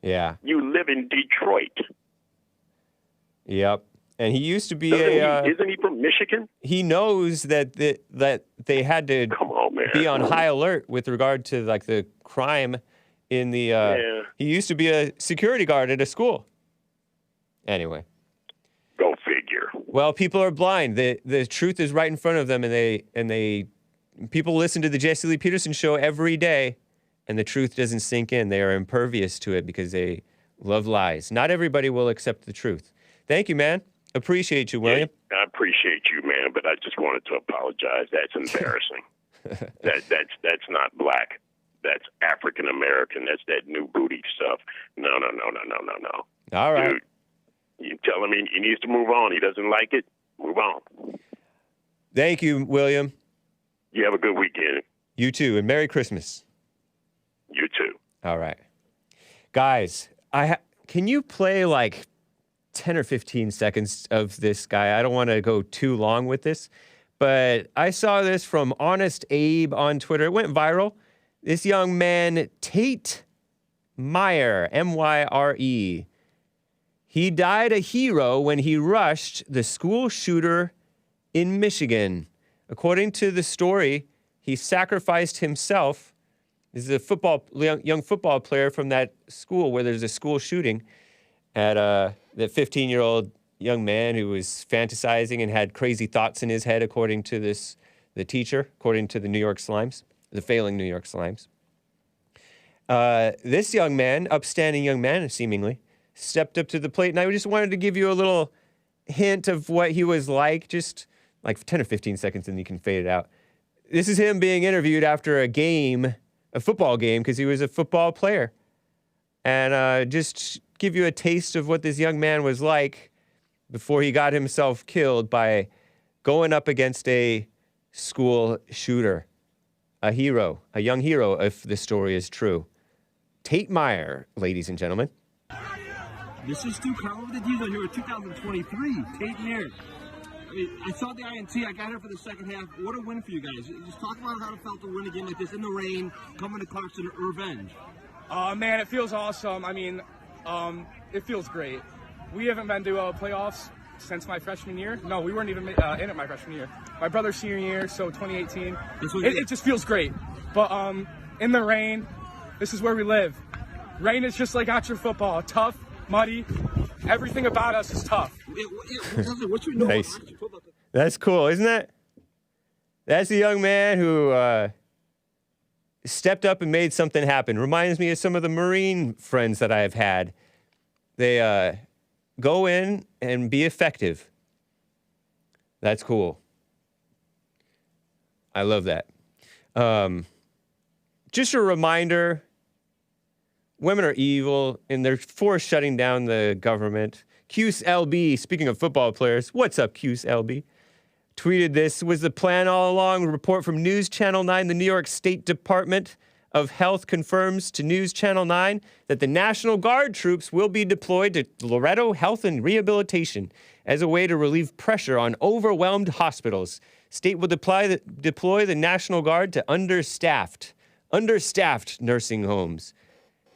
Yeah. You live in Detroit. Yep. And he used to be isn't he from Michigan? He knows that they had to be on high alert with regard to the crime in the. He used to be a security guard at a school. Anyway. Go figure. Well, people are blind. The truth is right in front of them, and people listen to the Jesse Lee Peterson show every day, and the truth doesn't sink in. They are impervious to it because they love lies. Not everybody will accept the truth. Thank you, man. Appreciate you, William. Yeah, I appreciate you, man, but I just wanted to apologize. That's embarrassing. That's not black. That's African American. That's that new booty stuff. No. All right. Dude, you tell him he needs to move on. He doesn't like it. Move on. Thank you, William. You have a good weekend. You too, and Merry Christmas. You too. All right. Guys, can you play 10 or 15 seconds of this guy? I don't want to go too long with this, but I saw this from Honest Abe on Twitter. It went viral. This young man, Tate Myre, M-Y-R-E, he died a hero when he rushed the school shooter in Michigan. According to the story, he sacrificed himself. This is a young football player from that school where there's a school shooting at the 15-year-old young man who was fantasizing and had crazy thoughts in his head, according to the teacher, according to the New York Slimes, the failing New York Slimes. This young man, upstanding young man, seemingly, stepped up to the plate, and I just wanted to give you a little hint of what he was like, just 10 or 15 seconds, and you can fade it out. This is him being interviewed after a football game, because he was a football player. And just give you a taste of what this young man was like before he got himself killed by going up against a school shooter. A hero, a young hero, if the story is true. Tate Myre, ladies and gentlemen. This is Stu Carl with the Diesel here in 2023. Tate Myre. I saw the INT. I got here for the second half. What a win for you guys. Just talk about how it felt to win a game like this in the rain, coming to Clarkson revenge. Man, it feels awesome. I mean, it feels great. We haven't been to playoffs since my freshman year. No, we weren't even in it my freshman year. My brother's senior year, so 2018. It just feels great. But in the rain, this is where we live. Rain is just like Oxford football. Tough, muddy. Everything about us is tough. Nice. That's cool, isn't it? That's a young man who stepped up and made something happen. Reminds me of some of the Marine friends that I've had. They go in and be effective. That's cool. I love that. Just a reminder, women are evil, and they're for shutting down the government. Cuse LB, speaking of football players, what's up, Cuse LB? Tweeted this was the plan all along. A report from News Channel 9, the New York State Department of Health confirms to News Channel 9 that the National Guard troops will be deployed to Loretto Health and Rehabilitation as a way to relieve pressure on overwhelmed hospitals. State will deploy the National Guard to understaffed nursing homes.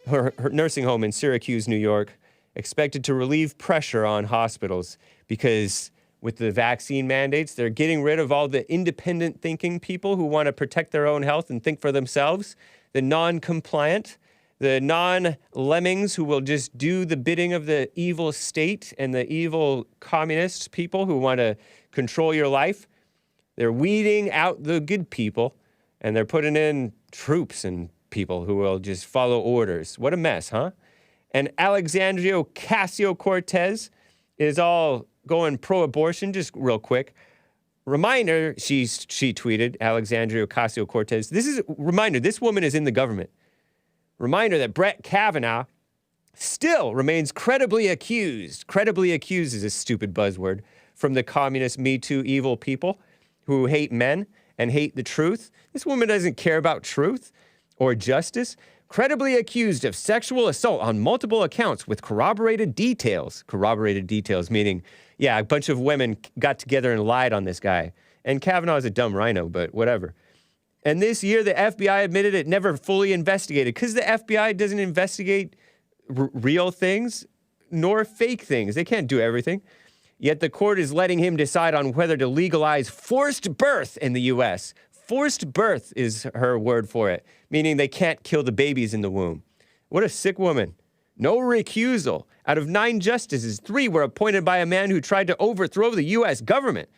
Her nursing home in Syracuse, New York, expected to relieve pressure on hospitals because with the vaccine mandates, they're getting rid of all the independent thinking people who want to protect their own health and think for themselves, the non-compliant, the non-lemmings who will just do the bidding of the evil state and the evil communist people who want to control your life. They're weeding out the good people, and they're putting in troops and people who will just follow orders. What a mess, huh? And Alexandria Cortez is all going pro-abortion, just real quick. Reminder, she tweeted, Alexandria Cortez. Reminder, this woman is in the government. Reminder that Brett Kavanaugh still remains credibly accused. Credibly accused is a stupid buzzword from the communist Me Too evil people who hate men and hate the truth. This woman doesn't care about truth or justice. Credibly accused of sexual assault on multiple accounts with corroborated details. Corroborated details, meaning, yeah, a bunch of women got together and lied on this guy. And Kavanaugh is a dumb rhino, but whatever. And this year, the FBI admitted it never fully investigated because the FBI doesn't investigate real things nor fake things. They can't do everything. Yet the court is letting him decide on whether to legalize forced birth in the U.S. Forced birth is her word for it, meaning they can't kill the babies in the womb. What a sick woman. No recusal. Out of 9 justices, 3 were appointed by a man who tried to overthrow the U.S. government.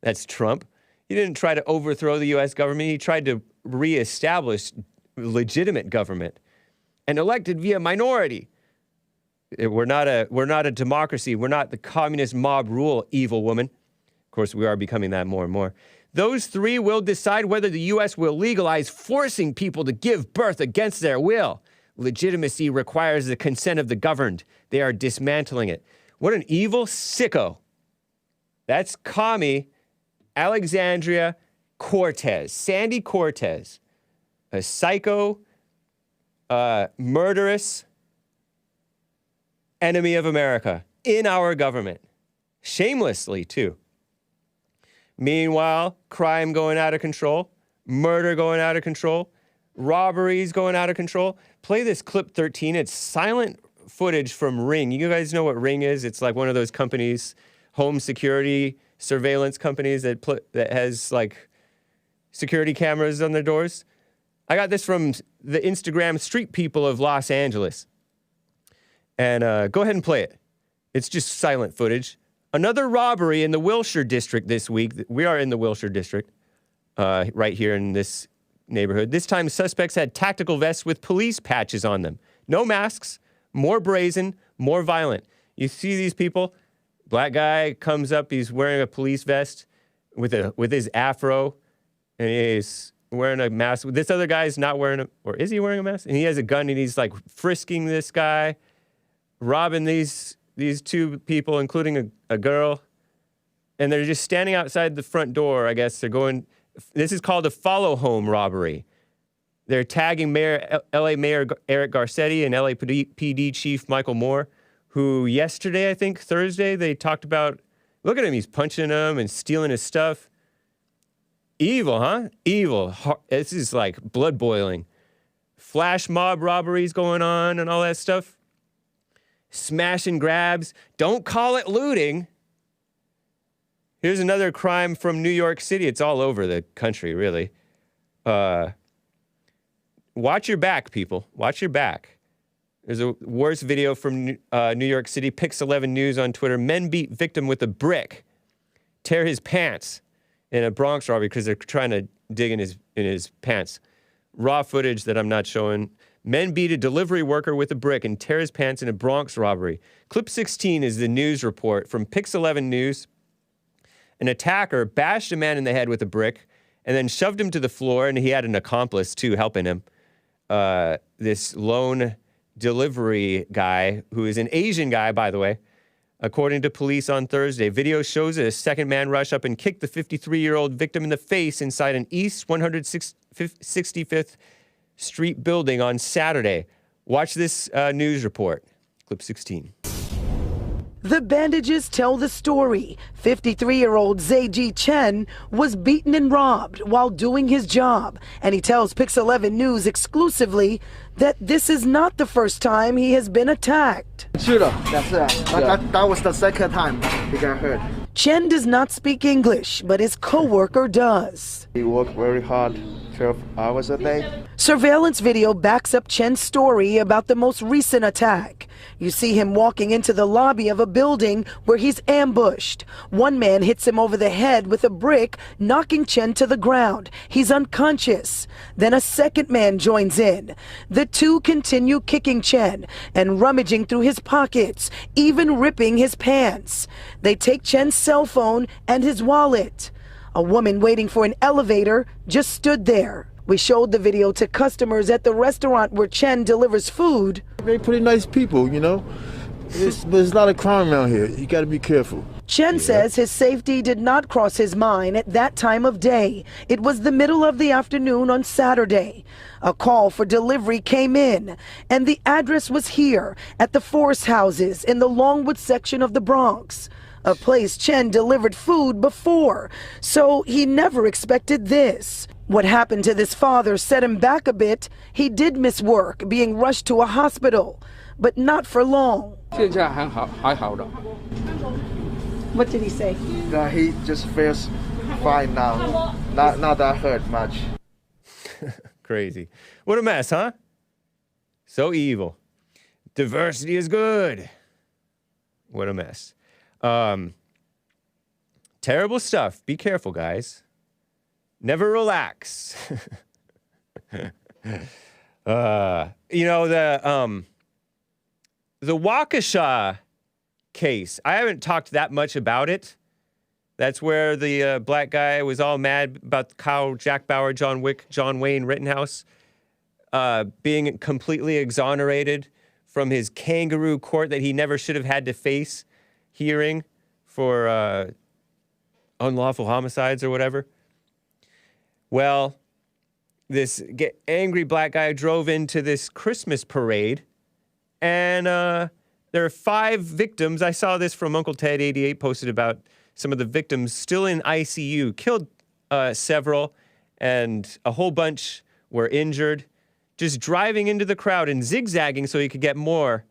That's Trump. He didn't try to overthrow the U.S. government. He tried to reestablish legitimate government and elected via minority. We're not a democracy. We're not the communist mob rule, evil woman. Of course, we are becoming that more and more. Those 3 will decide whether the U.S. will legalize forcing people to give birth against their will. Legitimacy requires the consent of the governed. They are dismantling it. What an evil sicko. That's Commie Alexandria Cortez, Sandy Cortez, a psycho, murderous enemy of America in our government. Shamelessly, too. Meanwhile, crime going out of control, murder going out of control, robberies going out of control. Play this clip 13. It's silent footage from Ring. You guys know what Ring is? It's like one of those companies, home security surveillance companies that has like security cameras on their doors. I got this from the Instagram street people of Los Angeles. And go ahead and play it. It's just silent footage. Another robbery in the Wilshire district this week. We are in the Wilshire district, right here in this neighborhood. This time, suspects had tactical vests with police patches on them. No masks, more brazen, more violent. You see these people? Black guy comes up, he's wearing a police vest with his afro, and he's wearing a mask. This other guy's not wearing or is he wearing a mask? And he has a gun, and he's like frisking this guy, robbing these 2 people, including a girl. And they're just standing outside the front door, I guess. They're going, this is called a follow-home robbery. They're tagging LA Mayor Eric Garcetti and LAPD Chief Michael Moore, who yesterday, I think, Thursday, they talked about, look at him, he's punching them and stealing his stuff. Evil, huh? Evil. This is like blood boiling. Flash mob robberies going on and all that stuff. Smash and grabs. Don't call it looting. Here's another crime from New York City. It's all over the country, really. Watch your back, people. Watch your back. There's a worse video from New York City. Pix11 News on Twitter. Men beat victim with a brick. Tear his pants in a Bronx robbery because they're trying to dig in his pants. Raw footage that I'm not showing. Men beat a delivery worker with a brick and tear his pants in a Bronx robbery. Clip 16 is the news report from Pix11 News. An attacker bashed a man in the head with a brick and then shoved him to the floor, and he had an accomplice, too, helping him. This lone delivery guy, who is an Asian guy, by the way, according to police on Thursday. Video shows a second man rush up and kick the 53-year-old victim in the face inside an East 165th Street building on Saturday. Watch this news report. Clip 16. The bandages tell the story. 53-year-old Zaiji Chen was beaten and robbed while doing his job. And he tells Pix 11 News exclusively that this is not the first time he has been attacked. That was the second time he got hurt. Chen does not speak English, but his co-worker does. He worked very hard, 12 hours a day. Surveillance video backs up Chen's story about the most recent attack. You see him walking into the lobby of a building where he's ambushed. One man hits him over the head with a brick, knocking Chen to the ground. He's unconscious. Then a second man joins in. The two continue kicking Chen and rummaging through his pockets, even ripping his pants. They take Chen's cell phone and his wallet. A woman waiting for an elevator just stood there. We showed the video to customers at the restaurant where Chen delivers food. They're pretty nice people, you know. But there's a lot of crime around here. You got to be careful. Chen says his safety did not cross his mind at that time of day. It was the middle of the afternoon on Saturday. A call for delivery came in, and the address was here at the Forest Houses in the Longwood section of the Bronx, a place Chen delivered food before, so he never expected this. What happened to this father set him back a bit. He did miss work, being rushed to a hospital, but not for long. What did he say? That he just feels fine now. Not that hurt much. Crazy. What a mess, huh? So evil. Diversity is good. What a mess. Terrible stuff. Be careful, guys. Never relax. You know, the Waukesha case, I haven't talked that much about it. That's where the black guy was all mad about Kyle, Jack Bauer, John Wick, John Wayne Rittenhouse being completely exonerated from his kangaroo court that he never should have had to face hearing for unlawful homicides or whatever. Well, this angry black guy drove into this Christmas parade, and there are 5 victims. I saw this from Uncle Ted 88 posted about some of the victims still in ICU, killed several, and a whole bunch were injured, just driving into the crowd and zigzagging so he could get more.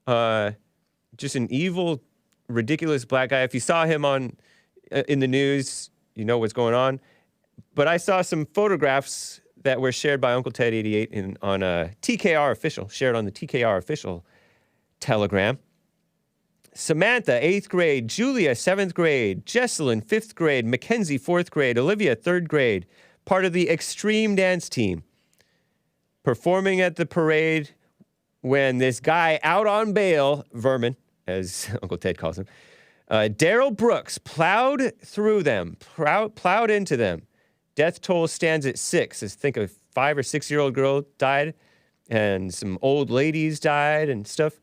Just an evil, ridiculous black guy. If you saw him in the news, you know what's going on. But I saw some photographs that were shared by Uncle Ted 88 on TKR Official, shared on the TKR Official Telegram. Samantha, 8th grade. Julia, 7th grade. Jesselyn, 5th grade. Mackenzie, 4th grade. Olivia, 3rd grade. Part of the extreme dance team. Performing at the parade when this guy out on bail, Vermin, as Uncle Ted calls him, Daryl Brooks plowed through them, plowed into them. Death toll stands at 6. I think a 5 or 6-year-old girl died, and some old ladies died and stuff.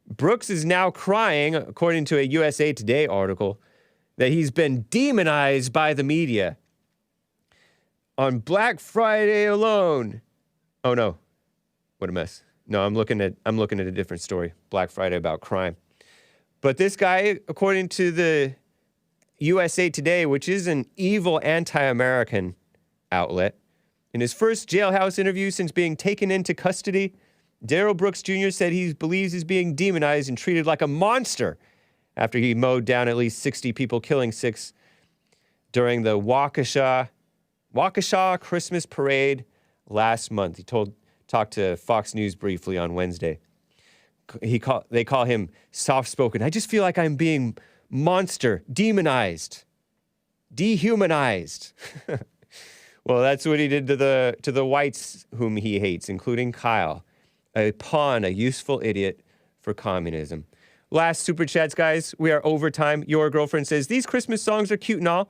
Brooks is now crying, according to a USA Today article, that he's been demonized by the media. On Black Friday alone. Oh no, what a mess. No, I'm looking at a different story. Black Friday about crime. But this guy, according to the USA Today, which is an evil anti-American outlet, in his first jailhouse interview since being taken into custody, Daryl Brooks Jr. said he believes he's being demonized and treated like a monster after he mowed down at least 60 people, killing 6 during the Waukesha Christmas parade last month. He talked to Fox News briefly on Wednesday. They call him soft-spoken. I just feel like I'm being demonized, dehumanized. Well, that's what he did to the whites whom he hates, including Kyle, a pawn, a useful idiot for communism. Last super chats, guys. We are over time. Your girlfriend says, these Christmas songs are cute and all,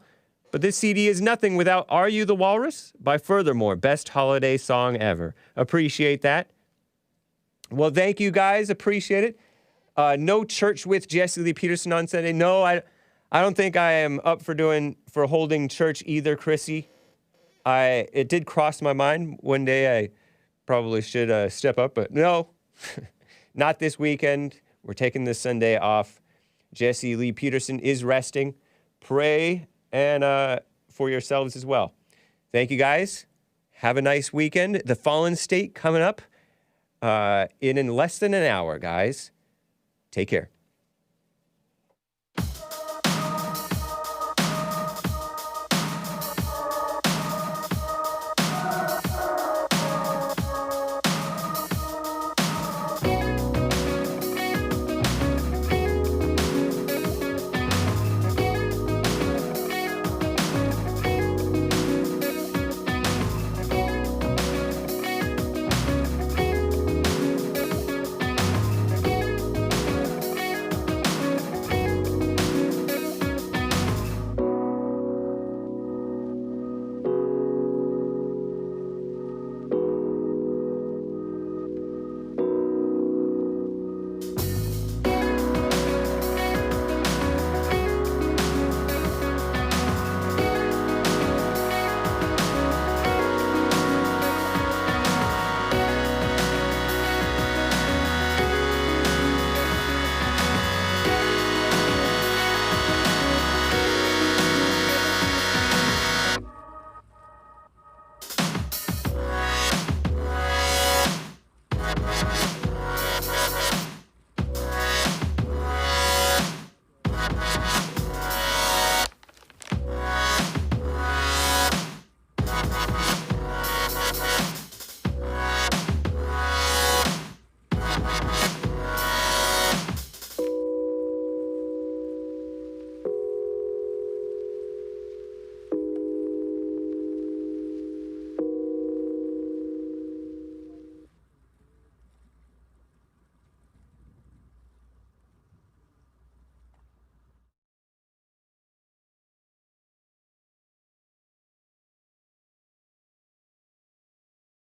but this CD is nothing without Are You the Walrus? By Furthermore, best holiday song ever. Appreciate that. Well, thank you, guys. Appreciate it. No church with Jesse Lee Peterson on Sunday. No, I don't think I am up for holding church either, Chrissy. It did cross my mind one day. I probably should step up, but no, not this weekend. We're taking this Sunday off. Jesse Lee Peterson is resting. Pray and for yourselves as well. Thank you, guys. Have a nice weekend. The Fallen State coming up in less than an hour, guys. Take care.